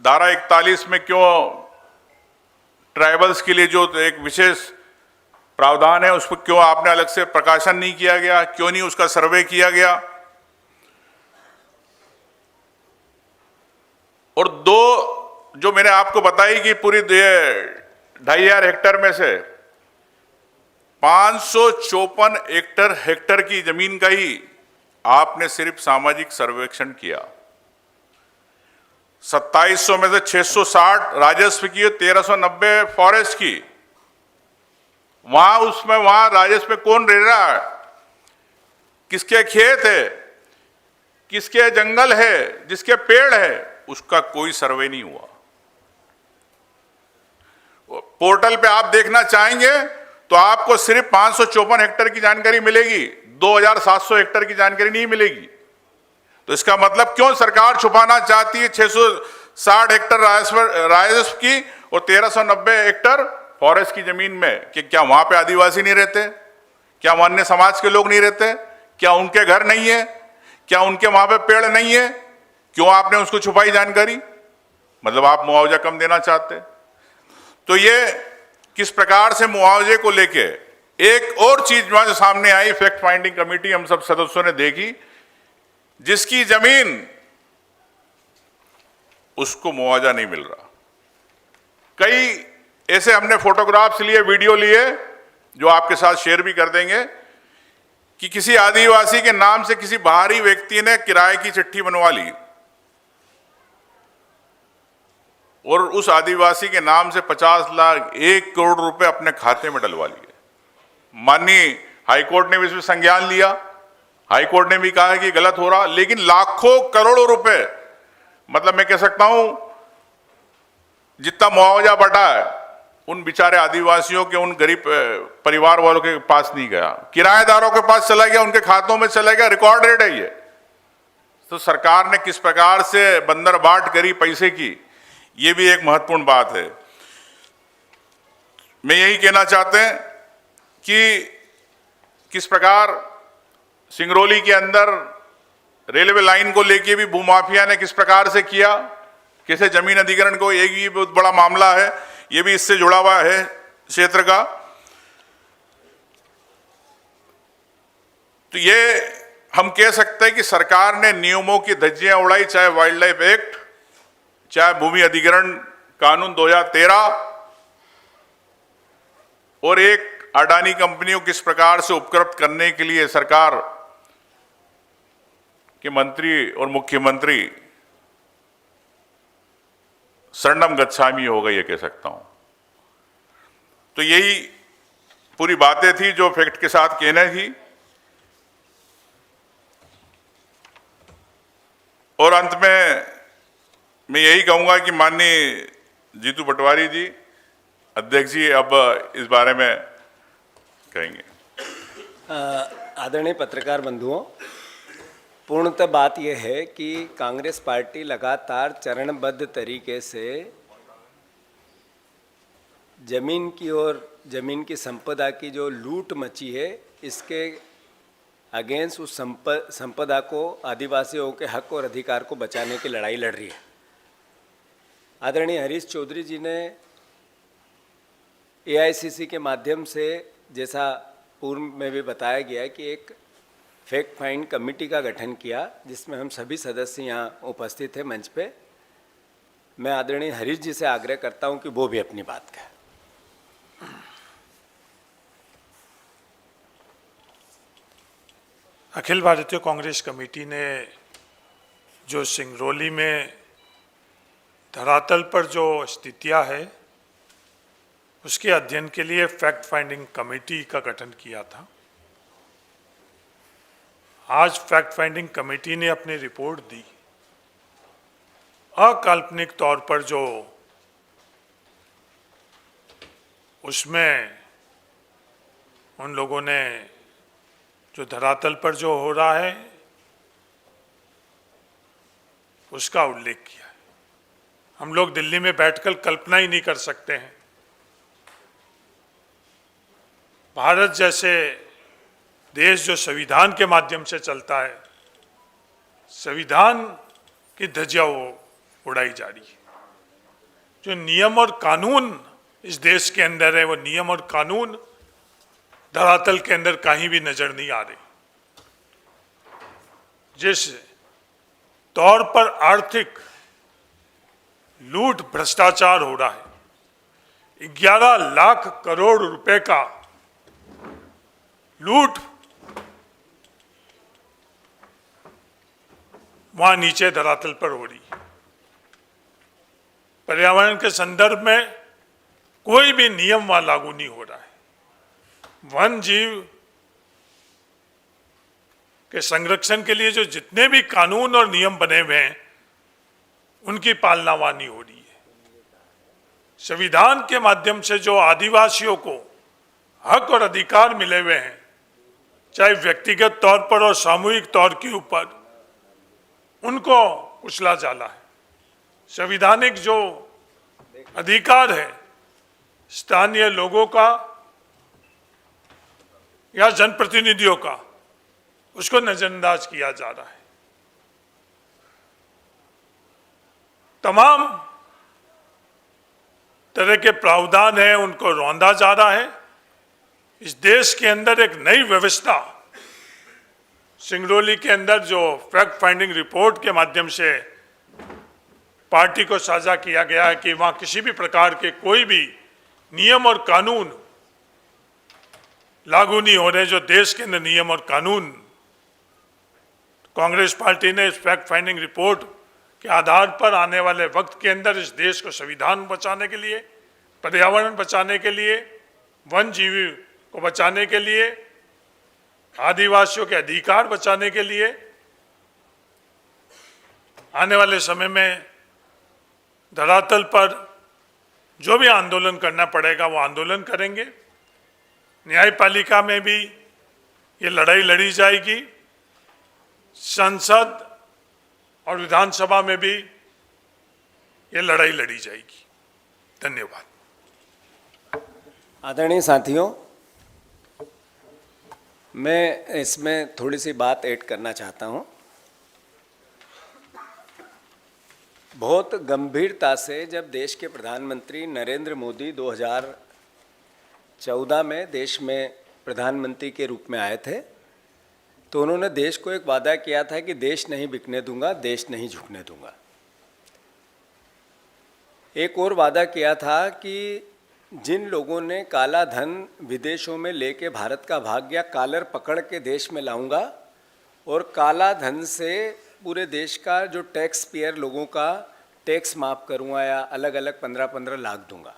धारा 41 में क्यों ट्राइबल्स के लिए जो एक विशेष प्रावधान है उस पर क्यों आपने अलग से प्रकाशन नहीं किया गया, क्यों नहीं उसका सर्वे किया गया। और दो जो मैंने आपको बताई कि पूरी 2500 हेक्टेयर में से 554 हेक्टेयर की जमीन का ही आपने सिर्फ सामाजिक सर्वेक्षण किया। 2700 में से 660 राजस्व की, 1390 फॉरेस्ट की। वहां राजस्व में कौन रह रहा है, किसके खेत है, किसके जंगल है, जिसके पेड़ है, उसका कोई सर्वे नहीं हुआ। पोर्टल पे आप देखना चाहेंगे तो आपको सिर्फ 554 हेक्टेयर की जानकारी मिलेगी, 2700 हेक्टेयर की जानकारी नहीं मिलेगी। तो इसका मतलब क्यों सरकार छुपाना चाहती है 660 हेक्टेयर राजस्व की और 1390 हेक्टेयर फॉरेस्ट की जमीन में? कि क्या वहां पे आदिवासी नहीं रहते? क्या वहां अन्य समाज के लोग नहीं रहते? क्या उनके घर नहीं है? क्या उनके वहां पे पेड़ नहीं है? क्यों आपने उसको छुपाई जानकारी? मतलब आप मुआवजा कम देना चाहते। तो ये किस प्रकार से मुआवजे को लेके एक और चीज जो सामने आई, फैक्ट फाइंडिंग कमेटी हम सब सदस्यों ने देखी, जिसकी जमीन उसको मुआवजा नहीं मिल रहा। कई ऐसे हमने फोटोग्राफ्स लिए, वीडियो लिए, जो आपके साथ शेयर भी कर देंगे, कि किसी आदिवासी के नाम से किसी बाहरी व्यक्ति ने किराए की चिट्ठी बनवा ली और उस आदिवासी के नाम से 50 लाख, 1 करोड़ रुपए अपने खाते में डलवा लिए। माननीय हाईकोर्ट ने भी इसमें संज्ञान लिया। हाईकोर्ट ने भी कहा है कि गलत हो रहा, लेकिन लाखों करोड़ों रुपए, मतलब मैं कह सकता हूं जितना मुआवजा बढ़ा है उन बेचारे आदिवासियों के, उन गरीब परिवार वालों के पास नहीं गया, किराएदारों के पास चला गया, उनके खातों में चला गया। रिकॉर्ड रेट है ये। तो सरकार ने किस प्रकार से बंदरबाट करी पैसे की, ये भी एक महत्वपूर्ण बात है। मैं यही कहना चाहते हैं कि किस प्रकार सिंगरौली के अंदर रेलवे लाइन को लेके भी भूमाफिया ने किस प्रकार से किया, कैसे जमीन अधिग्रहण को, एक ये बहुत बड़ा मामला है, ये भी इससे जुड़ा हुआ है क्षेत्र का। तो ये हम कह सकते हैं कि सरकार ने नियमों की धज्जियां उड़ाई, चाहे वाइल्ड लाइफ एक्ट, चाहे भूमि अधिग्रहण कानून 2013, और एक अडानी कंपनियों किस प्रकार से उपकृत करने के लिए सरकार के मंत्री और मुख्यमंत्री शरणम गच्छामी हो गई, ये कह सकता हूं। तो यही पूरी बातें थी जो फैक्ट के साथ कहना थी। और अंत में मैं यही कहूंगा कि माननीय जीतू पटवारी जी, अध्यक्ष जी, अब इस बारे में कहेंगे। आदरणीय पत्रकार बंधुओं, पूर्णतः बात यह है कि कांग्रेस पार्टी लगातार चरणबद्ध तरीके से जमीन की और जमीन की संपदा की जो लूट मची है, इसके अगेंस्ट उस संपदा को, आदिवासियों के हक और अधिकार को बचाने की लड़ाई लड़ रही है। आदरणीय हरीश चौधरी जी ने AICC के माध्यम से, जैसा पूर्व में भी बताया गया है, कि एक फैक्ट फाइंड कमेटी का गठन किया, जिसमें हम सभी सदस्य यहाँ उपस्थित हैं मंच पे। मैं आदरणीय हरीश जी से आग्रह करता हूँ कि वो भी अपनी बात कहें। अखिल भारतीय कांग्रेस कमेटी ने जो सिंगरौली में धरातल पर जो स्थितियां है उसके अध्ययन के लिए फैक्ट फाइंडिंग कमेटी का गठन किया था। आज फैक्ट फाइंडिंग कमेटी ने अपनी रिपोर्ट दी। अकाल्पनिक तौर पर जो उसमें उन लोगों ने जो धरातल पर जो हो रहा है उसका उल्लेख किया है। हम लोग दिल्ली में बैठकर कल्पना ही नहीं कर सकते हैं, भारत जैसे देश जो संविधान के माध्यम से चलता है, संविधान की धज्जियां उड़ाई जा रही है। जो नियम और कानून इस देश के अंदर है वो नियम और कानून धरातल के अंदर कहीं भी नजर नहीं आ रहे। जिस तौर पर आर्थिक लूट भ्रष्टाचार हो रहा है, 11 लाख करोड़ रुपए का लूट वहां नीचे धरातल पर हो रही है। पर्यावरण के संदर्भ में कोई भी नियम वहां लागू नहीं हो रहा है। वन जीव के संरक्षण के लिए जो जितने भी कानून और नियम बने हुए हैं उनकी पालना वहां नहीं हो रही है। संविधान के माध्यम से जो आदिवासियों को हक और अधिकार मिले हुए हैं, चाहे व्यक्तिगत तौर पर और सामूहिक तौर के ऊपर, उनको कुचला जाला है। संवैधानिक जो अधिकार है स्थानीय लोगों का या जनप्रतिनिधियों का, उसको नजरअंदाज किया जा रहा है। तमाम तरह के प्रावधान हैं उनको रौंदा जा रहा है। इस देश के अंदर एक नई व्यवस्था सिंगरौली के अंदर जो फैक्ट फाइंडिंग रिपोर्ट के माध्यम से पार्टी को साझा किया गया है कि वहां किसी भी प्रकार के कोई भी नियम और कानून लागू नहीं हो रहे। जो देश के अंदर नियम और कानून, कांग्रेस पार्टी ने इस फैक्ट फाइंडिंग रिपोर्ट के आधार पर आने वाले वक्त के अंदर इस देश को संविधान बचाने के लिए, पर्यावरण बचाने के लिए, वन जीव को बचाने के लिए, आदिवासियों के अधिकार बचाने के लिए आने वाले समय में धरातल पर जो भी आंदोलन करना पड़ेगा वो आंदोलन करेंगे। न्यायपालिका में भी ये लड़ाई लड़ी जाएगी, संसद और विधानसभा में भी ये लड़ाई लड़ी जाएगी। धन्यवाद। आदरणीय साथियों, मैं इसमें थोड़ी सी बात ऐड करना चाहता हूं। बहुत गंभीरता से जब देश के प्रधानमंत्री नरेंद्र मोदी 2014 में देश में प्रधानमंत्री के रूप में आए थे, तो उन्होंने देश को एक वादा किया था कि देश नहीं बिकने दूंगा, देश नहीं झुकने दूंगा। एक और वादा किया था कि जिन लोगों ने काला धन विदेशों में लेके भारत का भाग्य कालर पकड़ के देश में लाऊंगा और काला धन से पूरे देश का जो टैक्स पेयर लोगों का टैक्स माफ़ करूंगा या अलग अलग 15-15 लाख दूंगा।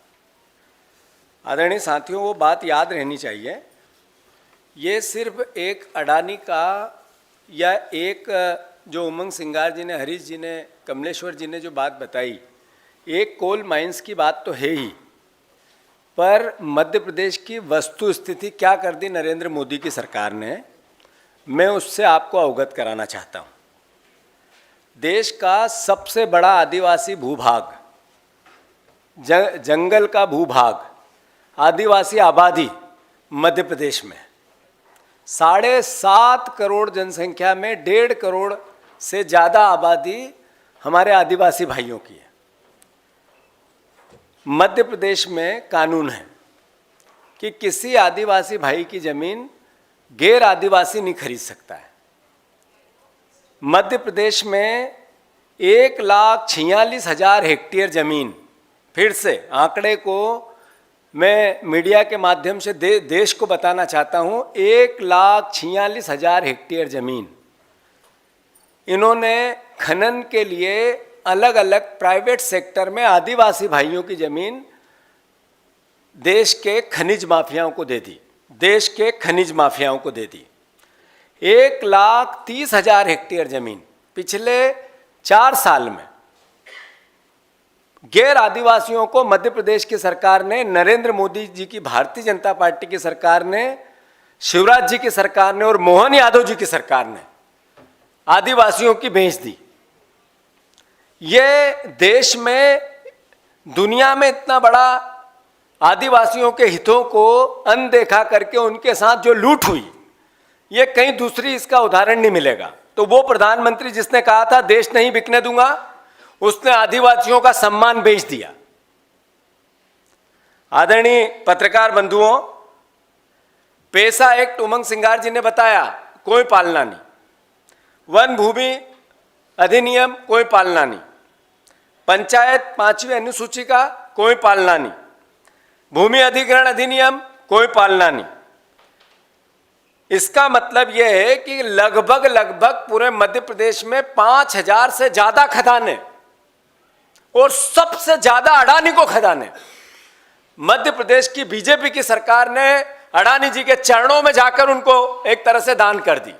आदरणीय साथियों, वो बात याद रहनी चाहिए। ये सिर्फ एक अडानी का या एक जो उमंग सिंगार जी ने, हरीश जी ने, कमलेश्वर जी ने जो बात बताई, एक कोल माइंस की बात तो है ही, पर मध्य प्रदेश की वस्तु स्थिति क्या कर दी नरेंद्र मोदी की सरकार ने, मैं उससे आपको अवगत कराना चाहता हूँ। देश का सबसे बड़ा आदिवासी भूभाग, जंगल का भूभाग, आदिवासी आबादी मध्य प्रदेश में 7.5 करोड़ जनसंख्या में 1.5 करोड़ से ज़्यादा आबादी हमारे आदिवासी भाइयों की है। मध्य प्रदेश में कानून है कि किसी आदिवासी भाई की जमीन गैर आदिवासी नहीं खरीद सकता है। मध्य प्रदेश में 1,46,000 हेक्टेयर जमीन, फिर से आंकड़े को मैं मीडिया के माध्यम से देश को बताना चाहता हूं, 1,46,000 हेक्टेयर जमीन इन्होंने खनन के लिए अलग अलग प्राइवेट सेक्टर में आदिवासी भाइयों की जमीन देश के खनिज माफियाओं को दे दी, देश के खनिज माफियाओं को दे दी। 1,30,000 हेक्टेयर जमीन पिछले 4 साल में गैर आदिवासियों को मध्य प्रदेश की सरकार ने, नरेंद्र मोदी जी की भारतीय जनता पार्टी की सरकार ने, शिवराज जी की सरकार ने और मोहन यादव जी की सरकार ने आदिवासियों की बेच दी। ये देश में, दुनिया में इतना बड़ा आदिवासियों के हितों को अनदेखा करके उनके साथ जो लूट हुई, ये कहीं दूसरी इसका उदाहरण नहीं मिलेगा। तो वो प्रधानमंत्री जिसने कहा था देश नहीं बिकने दूंगा, उसने आदिवासियों का सम्मान बेच दिया। आदरणीय पत्रकार बंधुओं, पेशा एक्ट उमंग सिंगार जी ने बताया, कोई पालना नहीं। वन भूमि अधिनियम, कोई पालना नहीं। पंचायत 5वीं अनुसूची का कोई पालना नहीं। भूमि अधिग्रहण अधिनियम, कोई पालना नहीं। इसका मतलब यह है कि लगभग पूरे मध्य प्रदेश में 5,000 से ज्यादा खदानें और सबसे ज्यादा अडानी को खदानें मध्य प्रदेश की बीजेपी की सरकार ने अडानी जी के चरणों में जाकर उनको एक तरह से दान कर दी।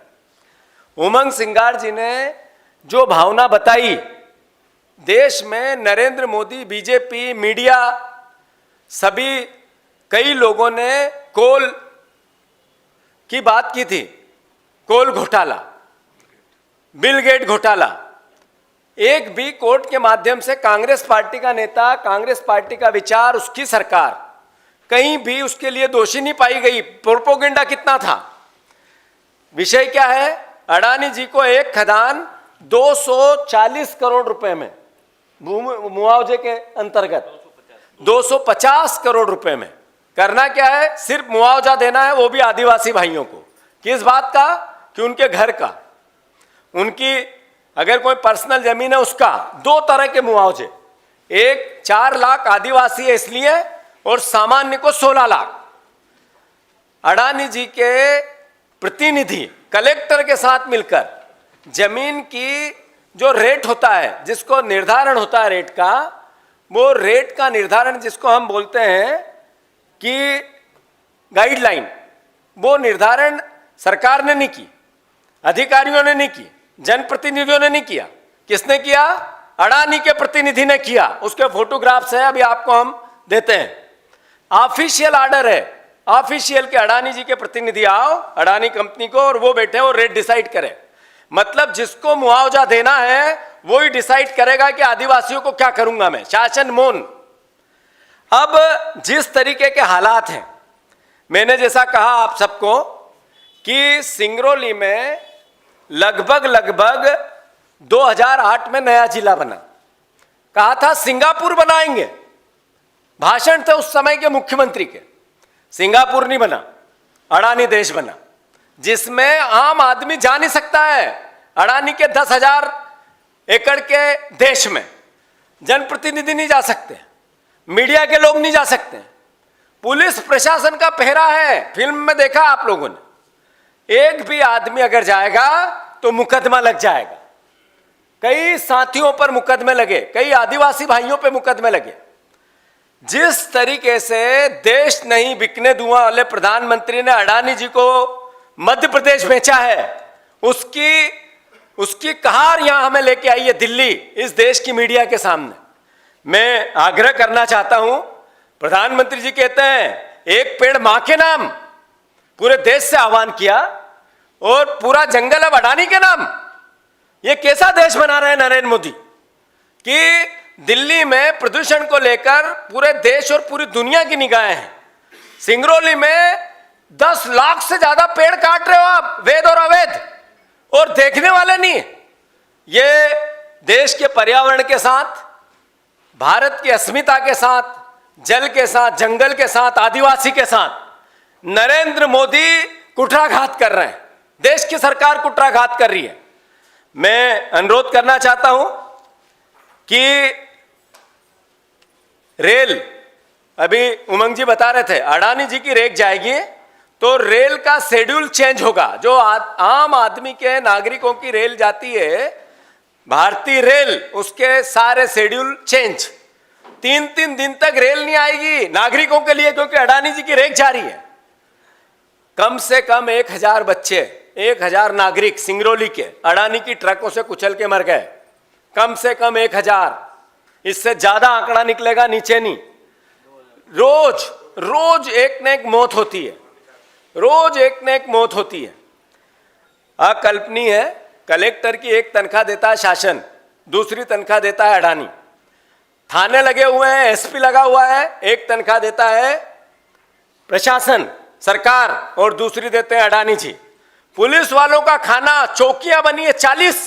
उमंग सिंगार जी ने जो भावना बताई, देश में नरेंद्र मोदी, बीजेपी, मीडिया, सभी कई लोगों ने कोल की बात की थी, कोल घोटाला, बिल गेट घोटाला। एक भी कोर्ट के माध्यम से कांग्रेस पार्टी का नेता, कांग्रेस पार्टी का विचार, उसकी सरकार कहीं भी उसके लिए दोषी नहीं पाई गई। प्रोपोगेंडा कितना था। विषय क्या है, अडानी जी को एक खदान 240 करोड़ रुपए में, मुआवजे के अंतर्गत 250 करोड़ रुपए में करना क्या है, सिर्फ मुआवजा देना है, वो भी आदिवासी भाइयों को। किस बात का, कि उनके घर का, उनकी अगर कोई पर्सनल जमीन है उसका। 2 तरह के मुआवजे, एक 4 लाख आदिवासी है इसलिए, और सामान्य को 16 लाख। अडानी जी के प्रतिनिधि कलेक्टर के साथ मिलकर जमीन की जो रेट होता है, जिसको निर्धारण होता है रेट का, वो रेट का निर्धारण जिसको हम बोलते हैं कि गाइडलाइन, वो निर्धारण सरकार ने नहीं की, अधिकारियों ने नहीं की, जनप्रतिनिधियों ने नहीं किया। किसने किया, अडानी के प्रतिनिधि ने किया। उसके फोटोग्राफ्स है, अभी आपको हम देते हैं। ऑफिशियल ऑर्डर है, ऑफिशियल के अडानी जी के प्रतिनिधि आओ अडानी कंपनी को, और वो बैठे और रेट डिसाइड करे। मतलब जिसको मुआवजा देना है वो ही डिसाइड करेगा कि आदिवासियों को क्या करूंगा मैं, शासन मौन। अब जिस तरीके के हालात हैं, मैंने जैसा कहा आप सबको कि सिंगरौली में लगभग 2008 में नया जिला बना, कहा था सिंगापुर बनाएंगे, भाषण थे उस समय के मुख्यमंत्री के। सिंगापुर नहीं बना, अडानी देश बना, जिसमें आम आदमी जा नहीं सकता है। अडानी के 10,000 एकड़ के देश में जनप्रतिनिधि नहीं जा सकते, मीडिया के लोग नहीं जा सकते, पुलिस प्रशासन का पहरा है। फिल्म में देखा आप लोगों ने, एक भी आदमी अगर जाएगा तो मुकदमा लग जाएगा। कई साथियों पर मुकदमे लगे, कई आदिवासी भाइयों पर मुकदमे लगे। जिस तरीके से देश नहीं बिकने दूंगा वाले प्रधानमंत्री ने अडानी जी को मध्य प्रदेश बेचा है, उसकी कहार यहां हमें लेके आई है दिल्ली, इस देश की मीडिया के सामने। मैं आग्रह करना चाहता हूं, प्रधानमंत्री जी कहते हैं एक पेड़ मां के नाम, पूरे देश से आह्वान किया, और पूरा जंगल अब अडानी के नाम। ये कैसा देश बना रहे हैं नरेंद्र मोदी कि दिल्ली में प्रदूषण को लेकर पूरे देश और पूरी दुनिया की निगाहें हैं। सिंगरौली में 10 लाख से ज्यादा पेड़ काट रहे हो आप, वैध और अवैध, और देखने वाले नहीं। ये देश के पर्यावरण के साथ, भारत की अस्मिता के साथ, जल के साथ, जंगल के साथ, आदिवासी के साथ नरेंद्र मोदी कुठाराघात कर रहे हैं। देश की सरकार कुठाराघात कर रही है। मैं अनुरोध करना चाहता हूं कि रेल अभी उमंग जी बता रहे थे अडानी जी की रेक जाएगी तो रेल का शेड्यूल चेंज होगा। जो आम आदमी के नागरिकों की रेल जाती है भारतीय रेल, उसके सारे शेड्यूल चेंज। 3-3 दिन तक रेल नहीं आएगी नागरिकों के लिए, क्योंकि अडानी जी की रेक जारी है। कम से कम 1000 बच्चे, 1000 नागरिक सिंगरौली के अडानी की ट्रकों से कुचल के मर गए। कम से कम 1000, इससे ज्यादा आंकड़ा निकलेगा, नीचे नहीं। रोज रोज एक न एक मौत होती है, रोज एक न एक मौत होती है। अकल्पनीय है। कलेक्टर की एक तनख्वाह देता है शासन, दूसरी तनख्वाह देता है अडानी। थाने लगे हुए हैं, एसपी लगा हुआ है, एक तनख्वाह देता है प्रशासन सरकार और दूसरी देते हैं अडानी जी। पुलिस वालों का खाना, चौकियां बनी है 40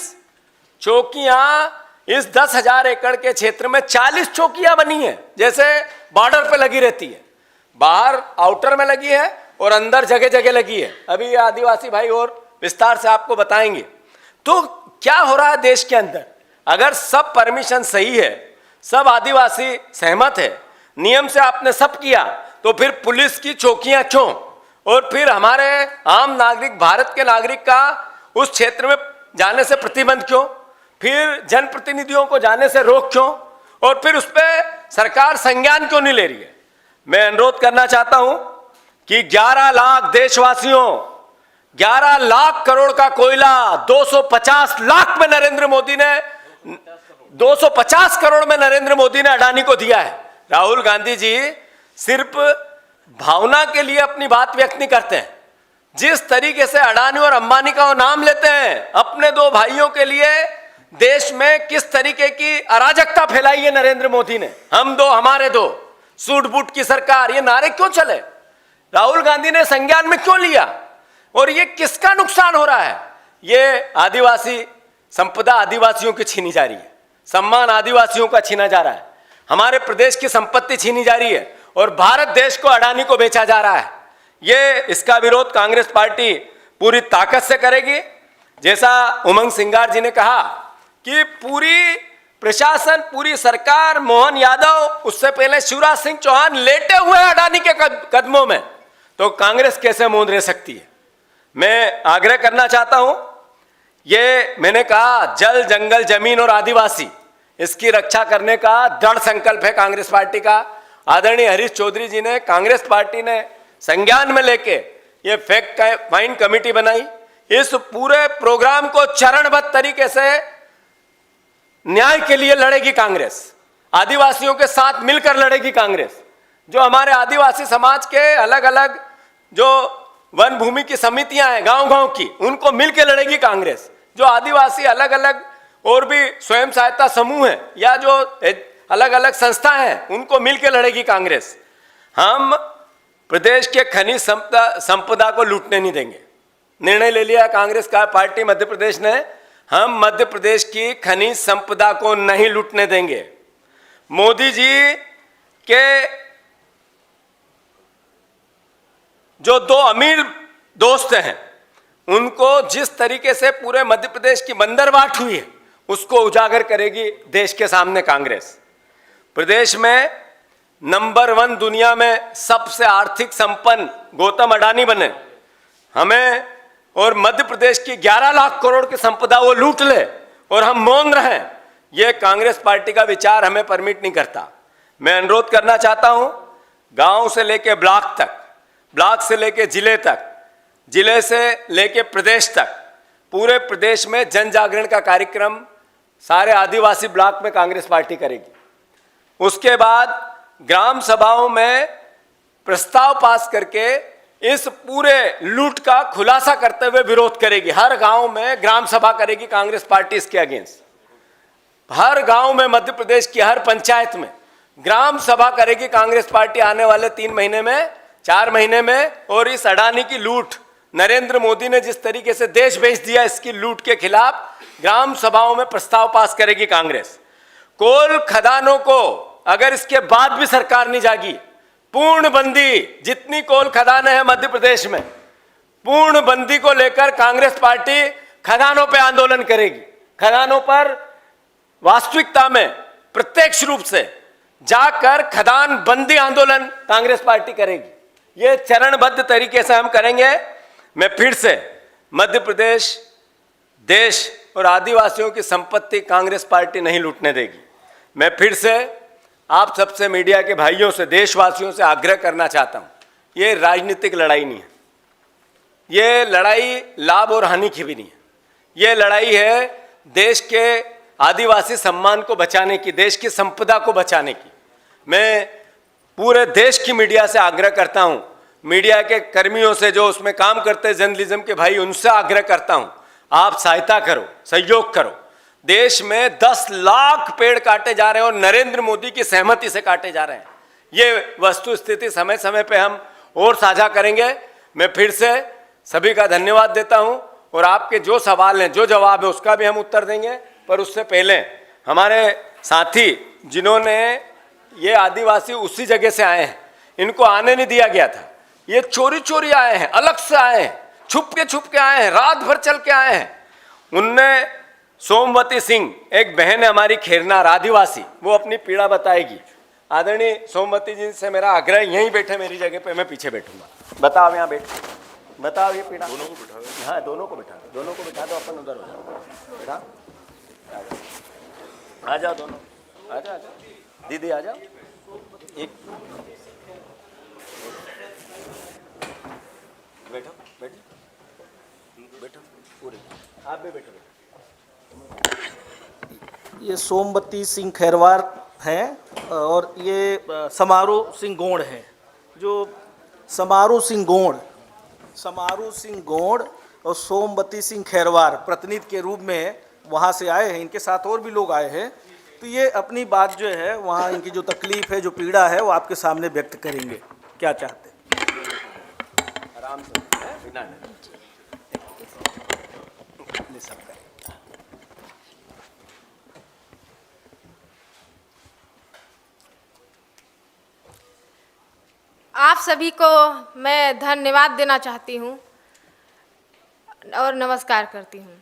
चौकियां, इस 10,000 एकड़ के क्षेत्र में 40 चौकियां बनी है, जैसे बॉर्डर पे लगी रहती है। बाहर आउटर में लगी है और अंदर जगह जगह लगी है। अभी ये आदिवासी भाई और विस्तार से आपको बताएंगे। तो क्या हो रहा है देश के अंदर? अगर सब परमिशन सही है, सब आदिवासी सहमत है, नियम से आपने सब किया, तो फिर पुलिस की चौकियां क्यों? और फिर हमारे आम नागरिक, भारत के नागरिक का उस क्षेत्र में जाने से प्रतिबंध क्यों? फिर जनप्रतिनिधियों को जाने से रोक क्यों? और फिर उस पर सरकार संज्ञान क्यों नहीं ले रही है? मैं अनुरोध करना चाहता हूं कि 11 लाख देशवासियों, 11 लाख करोड़ का कोयला 250 लाख में नरेंद्र मोदी ने, 250 करोड़ में नरेंद्र मोदी ने अडानी को दिया है। राहुल गांधी जी सिर्फ भावना के लिए अपनी बात व्यक्त नहीं करते हैं। जिस तरीके से अडानी और अंबानी का वो नाम लेते हैं, अपने 2 भाइयों के लिए देश में किस तरीके की अराजकता फैलाई है नरेंद्र मोदी ने। हम 2 हमारे 2, सूट बूट की सरकार, ये नारे क्यों चले? राहुल गांधी ने संज्ञान में क्यों लिया? और ये किसका नुकसान हो रहा है? ये आदिवासी संपदा आदिवासियों की छीनी जा रही है, सम्मान आदिवासियों का छीना जा रहा है, हमारे प्रदेश की संपत्ति छीनी जा रही है और भारत देश को अडानी को बेचा जा रहा है। ये इसका विरोध कांग्रेस पार्टी पूरी ताकत से करेगी। जैसा उमंग सिंगार जी ने कहा कि पूरी प्रशासन, पूरी सरकार, मोहन यादव, उससे पहले शिवराज सिंह चौहान लेटे हुए अडानी के कदमों में, तो कांग्रेस कैसे मौन रह सकती है? मैं आग्रह करना चाहता हूं, ये मैंने कहा जल, जंगल, जमीन और आदिवासी, इसकी रक्षा करने का दृढ़ संकल्प है कांग्रेस पार्टी का। आदरणीय हरीश चौधरी जी ने, कांग्रेस पार्टी ने संज्ञान में लेके ये फैक्ट फाइंड कमेटी बनाई। इस पूरे प्रोग्राम को चरणबद्ध तरीके से न्याय के लिए लड़ेगी कांग्रेस, आदिवासियों के साथ मिलकर लड़ेगी कांग्रेस। जो हमारे आदिवासी समाज के अलग अलग जो वन भूमि की समितियां हैं गांव गांव की, उनको मिलकर लड़ेगी कांग्रेस। जो आदिवासी अलग अलग और भी स्वयं सहायता समूह हैं या जो अलग अलग संस्था हैं, उनको मिलकर लड़ेगी कांग्रेस। हम प्रदेश के खनिज संपदा को लूटने नहीं देंगे। निर्णय ले लिया कांग्रेस का पार्टी मध्य प्रदेश ने, हम मध्य प्रदेश की खनिज संपदा को नहीं लूटने देंगे। मोदी जी के जो 2 अमीर दोस्त हैं, उनको जिस तरीके से पूरे मध्य प्रदेश की बंदरबाट हुई है, उसको उजागर करेगी देश के सामने कांग्रेस। प्रदेश में नंबर 1 दुनिया में सबसे आर्थिक संपन्न गौतम अडानी बने, हमें और मध्य प्रदेश की 11 लाख करोड़ की संपदा वो लूट ले और हम मौन रहें, यह कांग्रेस पार्टी का विचार हमें परमिट नहीं करता। मैं अनुरोध करना चाहता हूं, गांव से लेके ब्लॉक तक, ब्लॉक से लेके जिले तक, जिले से लेके प्रदेश तक, पूरे प्रदेश में जन जागरण का कार्यक्रम सारे आदिवासी ब्लॉक में कांग्रेस पार्टी करेगी। उसके बाद ग्राम सभाओं में प्रस्ताव पास करके इस पूरे लूट का खुलासा करते हुए विरोध करेगी। हर गांव में ग्राम सभा करेगी कांग्रेस पार्टी इसके अगेंस्ट। हर गांव में, मध्य प्रदेश की हर पंचायत में ग्राम सभा करेगी कांग्रेस पार्टी आने वाले 3 महीने में, 4 महीने में। और इस अडानी की लूट, नरेंद्र मोदी ने जिस तरीके से देश बेच दिया, इसकी लूट के खिलाफ ग्राम सभाओं में प्रस्ताव पास करेगी कांग्रेस। कोल खदानों को अगर इसके बाद भी सरकार नहीं जागी, पूर्णबंदी, जितनी कोल खदानें हैं मध्य प्रदेश में, पूर्णबंदी को लेकर कांग्रेस पार्टी खदानों पर आंदोलन करेगी। खदानों पर वास्तविकता में प्रत्यक्ष रूप से जाकर खदान बंदी आंदोलन कांग्रेस पार्टी करेगी। ये चरणबद्ध तरीके से हम करेंगे। मैं फिर से मध्य प्रदेश, देश और आदिवासियों की संपत्ति कांग्रेस पार्टी नहीं लूटने देगी। मैं फिर से आप सबसे, मीडिया के भाइयों से, देशवासियों से आग्रह करना चाहता हूं, ये राजनीतिक लड़ाई नहीं है, ये लड़ाई लाभ और हानि की भी नहीं है। ये लड़ाई है देश के आदिवासी सम्मान को बचाने की, देश की संपदा को बचाने की। मैं पूरे देश की मीडिया से आग्रह करता हूं, मीडिया के कर्मियों से, जो उसमें काम करते हैं जर्नलिज्म के भाई, उनसे आग्रह करता हूं, आप सहायता करो, सहयोग करो। देश में 10 लाख पेड़ काटे जा रहे हैं और नरेंद्र मोदी की सहमति से काटे जा रहे हैं। ये वस्तु स्थिति समय समय पे हम और साझा करेंगे। मैं फिर से सभी का धन्यवाद देता हूं और आपके जो सवाल हैं, जो जवाब है, उसका भी हम उत्तर देंगे। पर उससे पहले हमारे साथी जिन्होंने, ये आदिवासी उसी जगह से आए हैं, इनको आने नहीं दिया गया था, ये चोरी चोरी आए हैं, अलग से आए हैं, छुप के आए हैं, रात भर चल के आए हैं। उनने सोमवती सिंह, एक बहन है हमारी खेरनार आदिवासी, वो अपनी पीड़ा बताएगी। आदरणीय सोमवती जी से मेरा आग्रह, यहीं बैठे मेरी जगह पे, मैं पीछे बैठूंगा। बताओ, यहाँ बैठ, बताओ ये पीड़ा। दोनों को बिठा दो। हाँ, दोनों को बिठा दो, दोनों को बिठा दो, अपन उधर हो जाओ। बेटा आ जाओ, दोनों आ जाओ, दीदी आ जाओ। एक बैठो, बैठो पूरे, आप भी बैठो। ये सोमवती सिंह खैरवार हैं और ये समारू सिंह गोंड हैं। जो समारू सिंह गोंड और सोमवती सिंह खैरवार प्रतिनिधि के रूप में वहाँ से आए हैं। इनके साथ और भी लोग आए हैं। तो ये अपनी बात जो है, वहाँ इनकी जो तकलीफ है, जो पीड़ा है, वो आपके सामने व्यक्त करेंगे। क्या चाहते हैं? आराम से, बिना आप सभी को मैं धन्यवाद देना चाहती हूँ और नमस्कार करती हूँ।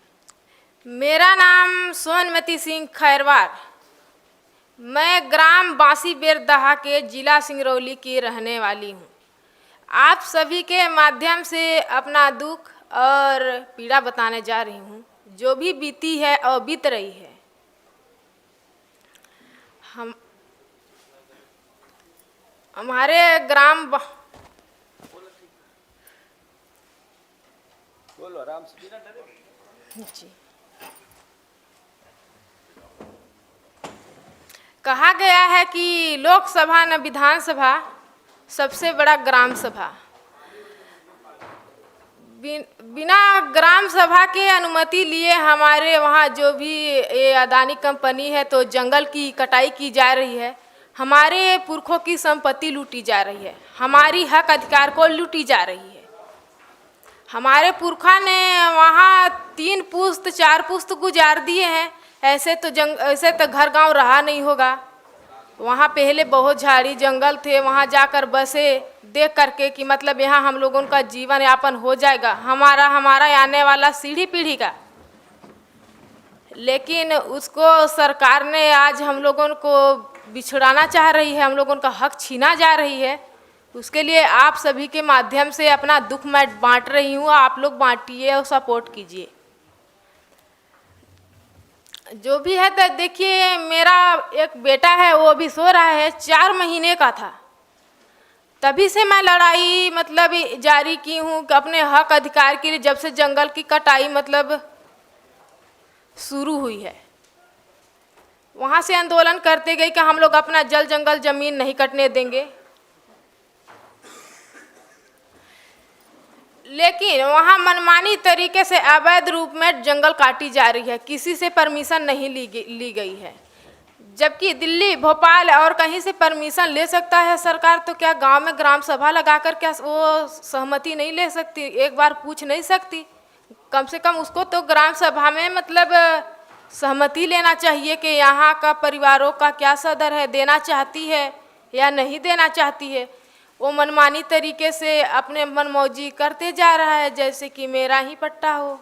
मेरा नाम सोमवती सिंह खैरवार, मैं ग्राम बासी बेरदहा के जिला सिंगरौली की रहने वाली हूँ। आप सभी के माध्यम से अपना दुख और पीड़ा बताने जा रही हूँ, जो भी बीती है और बीत रही है। हमारे ग्राम बोलो आराम से, जी, कहा गया है कि लोकसभा न विधानसभा, सबसे बड़ा ग्राम सभा। बिना ग्राम सभा के अनुमति लिए हमारे वहाँ जो भी ये अदानी कंपनी है, तो जंगल की कटाई की जा रही है, हमारे पुरखों की संपत्ति लूटी जा रही है, हमारी हक अधिकार को लूटी जा रही है। हमारे पुरखा ने वहाँ 3 पुश्त 4 पुश्त गुजार दिए हैं। ऐसे तो घर गांव रहा नहीं होगा। वहाँ पहले बहुत झाड़ी जंगल थे, वहाँ जाकर बसे देख करके कि मतलब यहाँ हम लोगों का जीवन यापन हो जाएगा, हमारा आने वाला पीढ़ी का। लेकिन उसको सरकार ने आज हम लोगों को बिछड़ाना चाह रही है, हम लोगों का हक छीना जा रही है। उसके लिए आप सभी के माध्यम से अपना दुख मैं बांट रही हूँ, आप लोग बांटिए और सपोर्ट कीजिए। जो भी है, तो देखिए मेरा एक बेटा है, वो भी सो रहा है, 4 महीने का था। तभी से मैं लड़ाई मतलब जारी की हूँ कि अपने हक अधिकार के लिए, जब से जंगल की कटाई मतलब शुरू हुई है, वहाँ से आंदोलन करते गए कि हम लोग अपना जल जंगल जमीन नहीं कटने देंगे। लेकिन वहाँ मनमानी तरीके से अवैध रूप में जंगल काटी जा रही है, किसी से परमिशन नहीं ली गई है। जबकि दिल्ली, भोपाल और कहीं से परमिशन ले सकता है सरकार, तो क्या गांव में ग्राम सभा लगाकर क्या वो सहमति नहीं ले सकती? एक बार पूछ नहीं सकती? कम से कम उसको तो ग्राम सभा में मतलब सहमति लेना चाहिए कि यहाँ का परिवारों का क्या सदर है, देना चाहती है या नहीं देना चाहती है। वो मनमानी तरीके से अपने मनमौजी करते जा रहा है, जैसे कि मेरा ही पट्टा हो।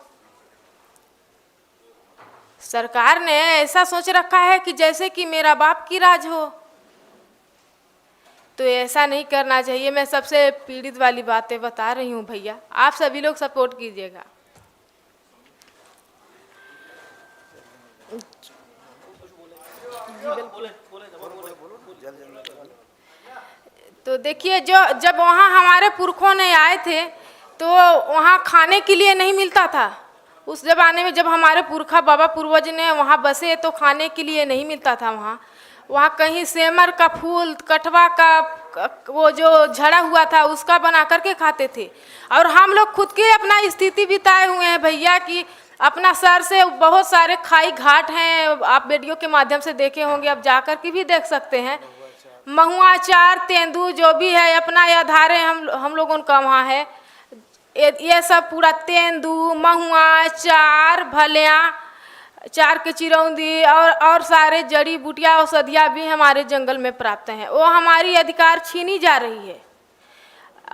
सरकार ने ऐसा सोच रखा है कि जैसे कि मेरा बाप की राज हो। तो ऐसा नहीं करना चाहिए। मैं सबसे पीड़ित वाली बातें बता रही हूँ भैया, आप सभी लोग सपोर्ट कीजिएगा। तो देखिए, जब वहाँ हमारे पुरखों ने आए थे तो वहाँ खाने के लिए नहीं मिलता था। उस ज़माने में जब हमारे पुरखा बाबा पूर्वज ने वहाँ बसे तो खाने के लिए नहीं मिलता था। वहाँ कहीं सेमर का फूल, कटवा का वो जो झड़ा हुआ था उसका बना करके खाते थे। और हम लोग खुद के अपना स्थिति बिताए हुए हैं भैया कि अपना सर से बहुत सारे खाई घाट हैं, आप वीडियो के माध्यम से देखे होंगे, आप जाकर के भी देख सकते हैं। महुआ, चार, तेंदू जो भी है अपना आधारे हम लोगों का वहाँ है। ये सब पूरा तेंदू, महुआ, चार, भलिया, चार के चिरौंदी और सारे जड़ी बूटियाँ औषधियाँ भी हमारे जंगल में प्राप्त हैं। वो हमारी अधिकार छीनी जा रही है।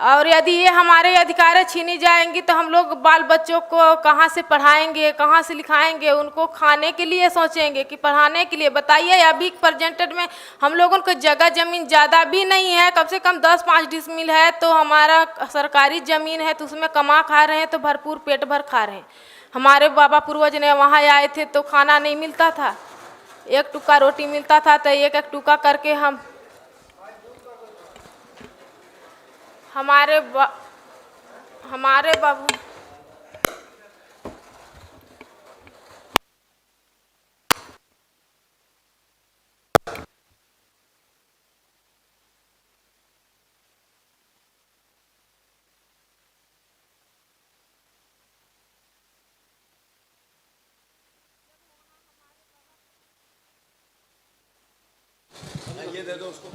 और यदि ये हमारे अधिकार छीनी जाएंगी तो हम लोग बाल बच्चों को कहाँ से पढ़ाएंगे, कहाँ से लिखाएंगे, उनको खाने के लिए सोचेंगे कि पढ़ाने के लिए। बताइए, अभी प्रेजेंटेड में हम लोगों को जगह ज़मीन ज़्यादा भी नहीं है, कम से कम 10-5 डिसमिल है, तो हमारा सरकारी ज़मीन है तो उसमें कमा खा रहे हैं, तो भरपूर पेट भर खा रहे हैं। हमारे बाबा पूर्वज ने वहाँ आए थे तो खाना नहीं मिलता था, एक टुक्का रोटी मिलता था, तो एक एक टुक्का करके हमारे बाबू ये दे दो उसको।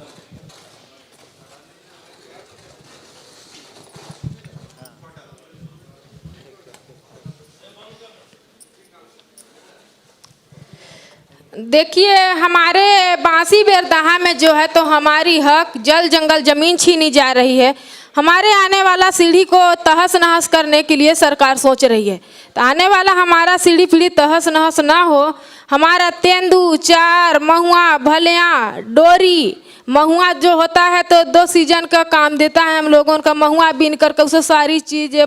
देखिए, हमारे बांसी बेरदहा में जो है तो हमारी हक जल जंगल ज़मीन छीनी जा रही है। हमारे आने वाला सीढ़ी को तहस नहस करने के लिए सरकार सोच रही है। तो आने वाला हमारा सीढ़ी पीढ़ी तहस नहस ना हो। हमारा तेंदू, चार, महुआ, भलिया, डोरी, महुआ जो होता है तो 2 सीजन का काम देता है हम लोगों का। महुआ बीन करके उसे सारी चीज़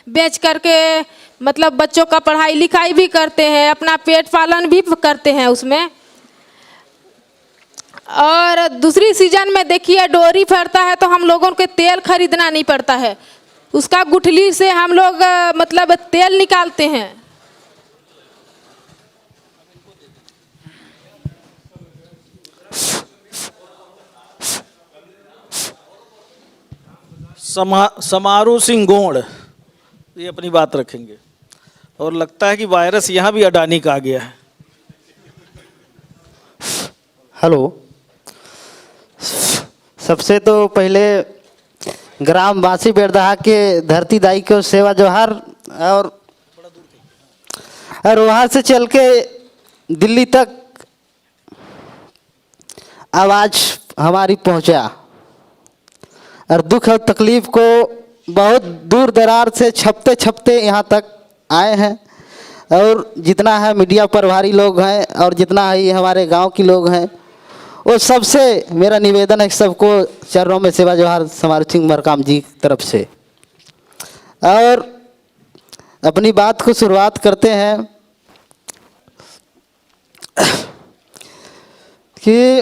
बेच करके मतलब बच्चों का पढ़ाई लिखाई भी करते हैं, अपना पेट पालन भी करते हैं उसमें। और दूसरी सीजन में देखिए डोरी फरता है तो हम लोगों को तेल खरीदना नहीं पड़ता है, उसका गुठली से हम लोग मतलब तेल निकालते हैं। समारू सिंह गोंड ये अपनी बात रखेंगे। और लगता है कि वायरस यहाँ भी अडानी का आ गया है। हेलो, सबसे तो पहले ग्राम बांसी बेरदहा के धरती दाई को सेवा जोहार। और वहाँ से चल के दिल्ली तक आवाज़ हमारी पहुँचा और दुख और तकलीफ़ को बहुत दूर दरार से छपते छपते यहाँ तक आए हैं। और जितना है मीडिया प्रभारी लोग हैं और जितना है ये हमारे गांव के लोग हैं, वो सबसे मेरा निवेदन है सबको चरणों में सेवा जोहार समारू सिंह मरकाम जी की तरफ से। और अपनी बात को शुरुआत करते हैं कि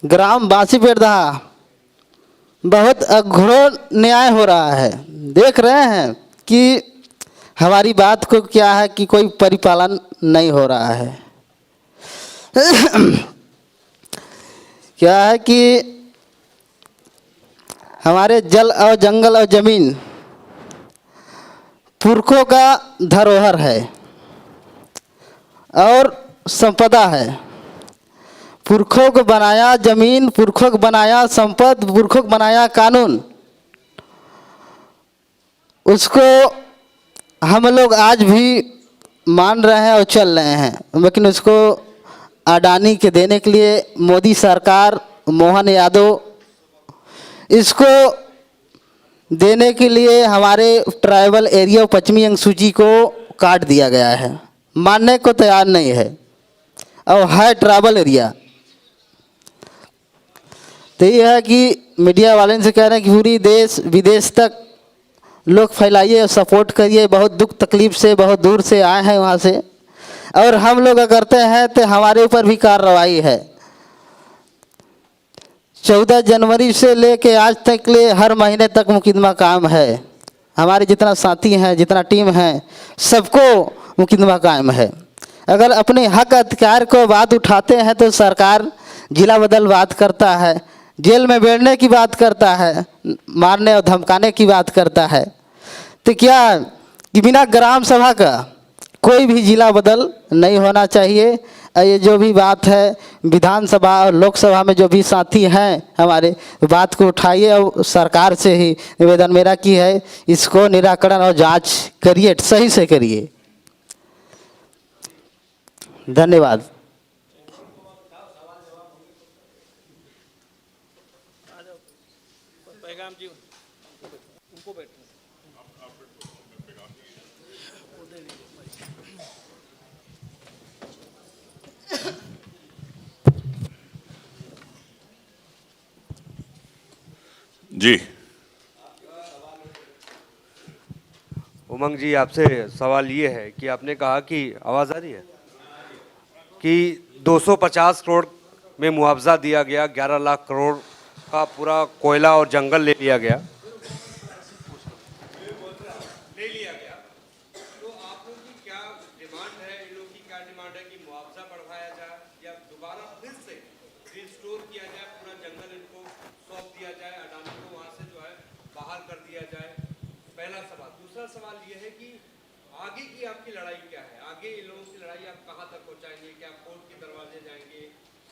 ग्राम बांसी बेरदहा बहुत अघोर न्याय हो रहा है। देख रहे हैं कि हमारी बात को क्या है कि कोई परिपालन नहीं हो रहा है। क्या है कि हमारे जल और जंगल और ज़मीन पुरखों का धरोहर है और संपदा है। पुरखों को बनाया ज़मीन, पुरखों को बनाया संपद, पुरखों को बनाया कानून, उसको हम लोग आज भी मान रहे हैं और चल रहे हैं। लेकिन उसको अडानी के देने के लिए मोदी सरकार, मोहन यादव, इसको देने के लिए हमारे ट्राइबल एरिया पश्चिमी अंगसूची को काट दिया गया है, मानने को तैयार नहीं है और है ट्राइबल एरिया। तो ये है कि मीडिया वाले से कह रहे हैं कि पूरी देश विदेश तक लोग फैलाइए और सपोर्ट करिए। बहुत दुख तकलीफ से बहुत दूर से आए हैं वहाँ से, और हम लोग अगर करते हैं तो हमारे ऊपर भी कार्रवाई है। 14 जनवरी से लेके आज तक ले हर महीने तक मुकदमा कायम है। हमारे जितना साथी हैं, जितना टीम है, सबको मुकदमा कायम है। अगर अपने हक अधिकार को बात उठाते हैं तो सरकार जिला बदल बात करता है, जेल में बैठने की बात करता है, मारने और धमकाने की बात करता है। तो क्या कि बिना ग्राम सभा का कोई भी जिला बदल नहीं होना चाहिए। ये जो भी बात है विधानसभा और लोकसभा में जो भी साथी हैं हमारे, बात को उठाइए और सरकार से ही निवेदन मेरा की है, इसको निराकरण और जांच करिए, सही से करिए। धन्यवाद। जी उमंग जी, आपसे सवाल ये है कि आपने कहा कि आवाज़ आ रही है कि 250 करोड़ में मुआवजा दिया गया, 11 लाख करोड़ का पूरा कोयला और जंगल ले लिया गया। तो आप लोग की क्या डिमांड है, इन लोग की क्या डिमांड है कि मुआवजा बढ़वाया जाए या दोबारा फिर से रिस्टोर किया जाए, पूरा जंगल इनको सौंप दिया जाए, अडानी को वहाँ से जो है बाहर कर दिया जाए? पहला सवाल। दूसरा सवाल ये है कि आगे की आपकी लड़ाई क्या है? आगे इन लोगों की लड़ाई आप कहाँ तक पहुँचाएंगे? क्या आप कोर्ट के दरवाजे जाएंगे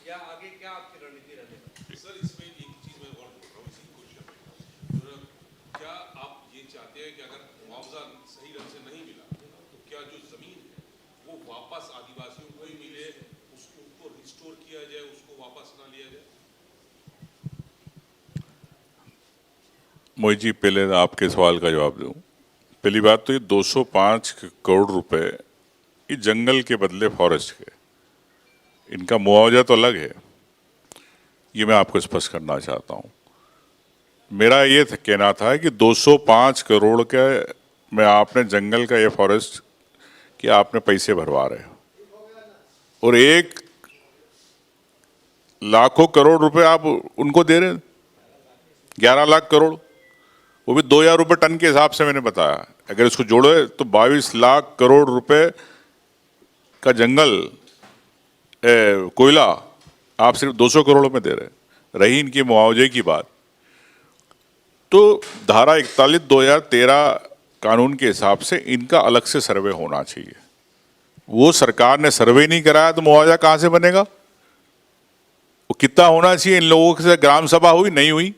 या आगे क्या आपकी रणनीति रहेगी? सर, इसमें एक चीज मैं और बोल रहा हूँ इसी क्वेश्चन में, क्या आप ये चाहते हैं कि अगर मुआवजा सही ढंग से नहीं मिला तो क्या जो जमीन है वो वापस आदिवासियों को ही मिले, उसको रिस्टोर किया जाए, उसको वापस ना लिया जाए? मोहित जी, पहले आपके सवाल का जवाब दूं। पहली बात तो ये 205 करोड़ रुपए ये जंगल के बदले फॉरेस्ट के, इनका मुआवजा तो अलग है, ये मैं आपको स्पष्ट करना चाहता हूँ। मेरा ये कहना था कि 205 करोड़ के में आपने जंगल का ये फॉरेस्ट कि आपने पैसे भरवा रहे हो, और 1 लाखों करोड़ रुपए आप उनको दे रहे हैं, 11 लाख करोड़, वो भी 2000 रुपये टन के हिसाब से मैंने बताया। अगर इसको जोड़े तो 22 लाख करोड़ रुपए का जंगल कोयला आप सिर्फ 200 करोड़ में दे रहे हैं। रही इनकी मुआवजे की बात, तो धारा 41/2013 कानून के हिसाब से इनका अलग से सर्वे होना चाहिए। वो सरकार ने सर्वे नहीं कराया तो मुआवजा कहाँ से बनेगा? वो कितना होना चाहिए? इन लोगों से ग्राम सभा हुई नहीं हुई,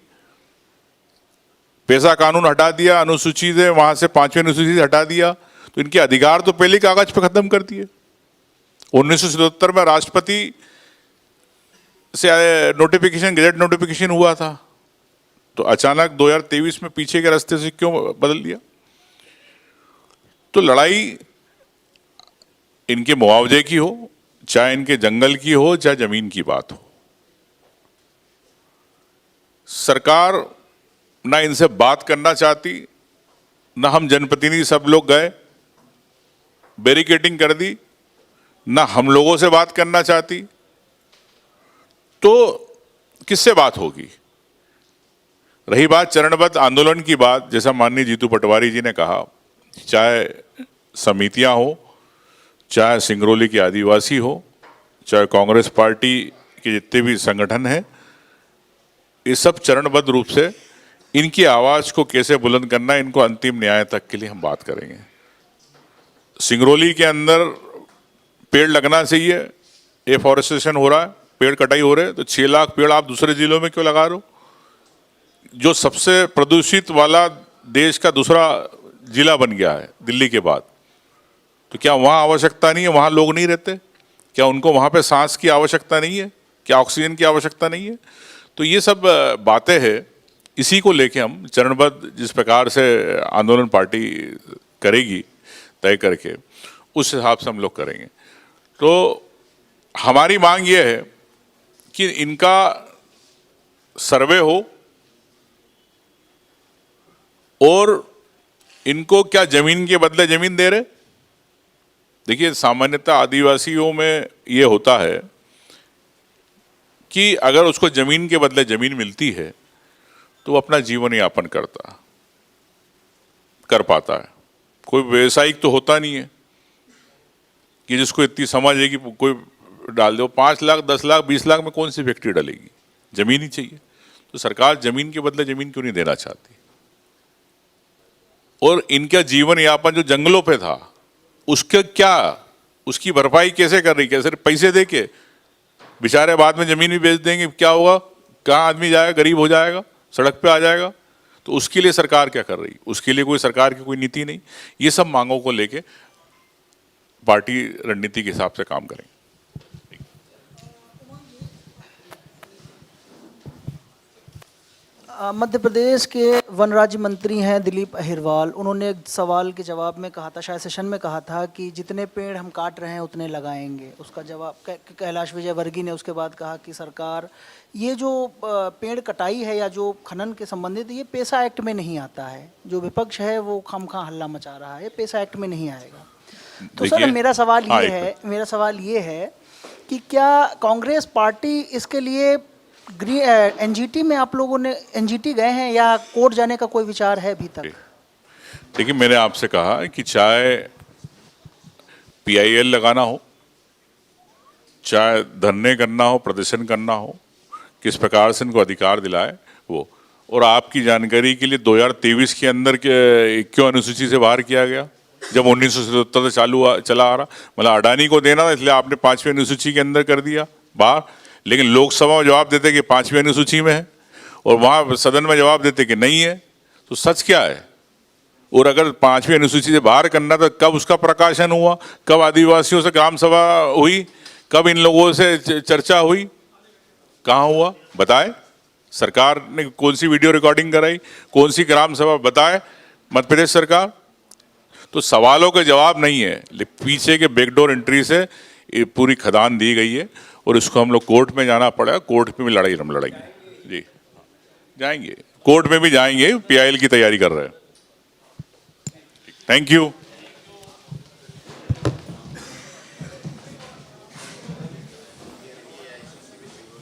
पैसा कानून हटा दिया, अनुसूची है वहां से 5वीं अनुसूची से हटा दिया, तो इनके अधिकार तो पहले कागज पे खत्म कर दिए। 1977 में राष्ट्रपति से नोटिफिकेशन, गजट नोटिफिकेशन हुआ था, तो अचानक 2023 में पीछे के रास्ते से क्यों बदल दिया? तो लड़ाई इनके मुआवजे की हो, चाहे इनके जंगल की हो, चाहे जमीन की बात हो, सरकार ना इनसे बात करना चाहती, ना हम जनप्रतिनिधि सब लोग गए, बैरिकेडिंग कर दी, ना हम लोगों से बात करना चाहती, तो किससे बात होगी? रही बात चरणबद्ध आंदोलन की बात, जैसा माननीय जीतू पटवारी जी ने कहा, चाहे समितियां हो, चाहे सिंगरौली के आदिवासी हो, चाहे कांग्रेस पार्टी के जितने भी संगठन हैं, ये सब चरणबद्ध रूप से इनकी आवाज को कैसे बुलंद करना है, इनको अंतिम न्याय तक के लिए हम बात करेंगे। सिंगरौली के अंदर पेड़ लगना चाहिए, एफॉरेस्टेशन हो रहा है, पेड़ कटाई हो रहे हैं, तो 6 लाख पेड़ आप दूसरे जिलों में क्यों लगा रहे हो? जो सबसे प्रदूषित वाला देश का दूसरा जिला बन गया है दिल्ली के बाद, तो क्या वहाँ आवश्यकता नहीं है? वहाँ लोग नहीं रहते क्या? उनको वहाँ पे सांस की आवश्यकता नहीं है क्या? ऑक्सीजन की आवश्यकता नहीं है? तो ये सब बातें हैं, इसी को लेके हम चरणबद्ध जिस प्रकार से आंदोलन पार्टी करेगी तय करके, उस हिसाब से हम लोग करेंगे। तो हमारी मांग ये है कि इनका सर्वे हो और इनको क्या जमीन के बदले जमीन दे रहे। देखिए, सामान्यतः आदिवासियों में ये होता है कि अगर उसको जमीन के बदले जमीन मिलती है तो वो अपना जीवन यापन कर पाता है। कोई व्यवसायिक तो होता नहीं है कि जिसको इतनी समझ है कि कोई डाल दो 5 लाख 10 लाख 20 लाख में कौन सी फैक्ट्री डालेगी, जमीन ही चाहिए। तो सरकार जमीन के बदले जमीन क्यों नहीं देना चाहती। और इनका जीवन यापन जो जंगलों पे था उसके क्या, उसकी भरपाई कैसे कर रही, कैसे पैसे दे के बेचारे बाद में जमीन भी बेच देंगे, क्या होगा, कहाँ आदमी जाएगा, गरीब हो जाएगा, सड़क पे आ जाएगा। तो उसके लिए सरकार क्या कर रही, उसके लिए कोई सरकार की कोई नीति नहीं। ये सब मांगों को लेके पार्टी रणनीति के हिसाब से काम करेंगे। मध्य प्रदेश के वन राज्य मंत्री हैं दिलीप अहिरवाल, उन्होंने एक सवाल के जवाब में कहा था, शायद सेशन में कहा था कि जितने पेड़ हम काट रहे हैं उतने लगाएंगे। उसका जवाब कैलाश विजयवर्गीय ने उसके बाद कहा कि सरकार ये जो पेड़ कटाई है या जो खनन के संबंधित, ये पेसा एक्ट में नहीं आता है। जो विपक्ष है वो खामखा हल्ला मचा रहा है, ये पेसा एक्ट में नहीं आएगा। तो सर मेरा सवाल ये है कि क्या कांग्रेस पार्टी इसके लिए एनजीटी में आप लोगों ने एनजीटी गए हैं या कोर्ट जाने का कोई विचार है अभी तक? देखिए, मैंने आपसे कहा कि चाहे पीआईएल लगाना हो, चाहे धरने करना हो, प्रदर्शन करना हो, किस प्रकार से इनको अधिकार दिलाए वो। और आपकी जानकारी के लिए 2023 के अंदर क्यों अनुसूची से बाहर किया गया, जब 1977 से चला आ रहा। मतलब अडानी को देना था इसलिए आपने 5वीं अनुसूची के अंदर कर दिया बाहर, लेकिन लोकसभा में जवाब देते कि 5वीं अनुसूची में है और वहाँ सदन में जवाब देते कि नहीं है। तो सच क्या है। और अगर 5वीं अनुसूची से बाहर करना तो कब उसका प्रकाशन हुआ, कब आदिवासियों से ग्राम सभा हुई, कब इन लोगों से चर्चा हुई, कहाँ हुआ बताए। सरकार ने कौन सी वीडियो रिकॉर्डिंग कराई, कौन सी ग्राम सभा बताए मध्य प्रदेश सरकार। तो सवालों के जवाब नहीं है, पीछे के बैकडोर एंट्री से पूरी खदान दी गई है और इसको हम लोग कोर्ट में जाना पड़ेगा। कोर्ट में भी लड़ाई हम लड़ेंगे जी, जाएंगे कोर्ट में भी जाएंगे, पीआईएल की तैयारी कर रहे हैं। Thank you.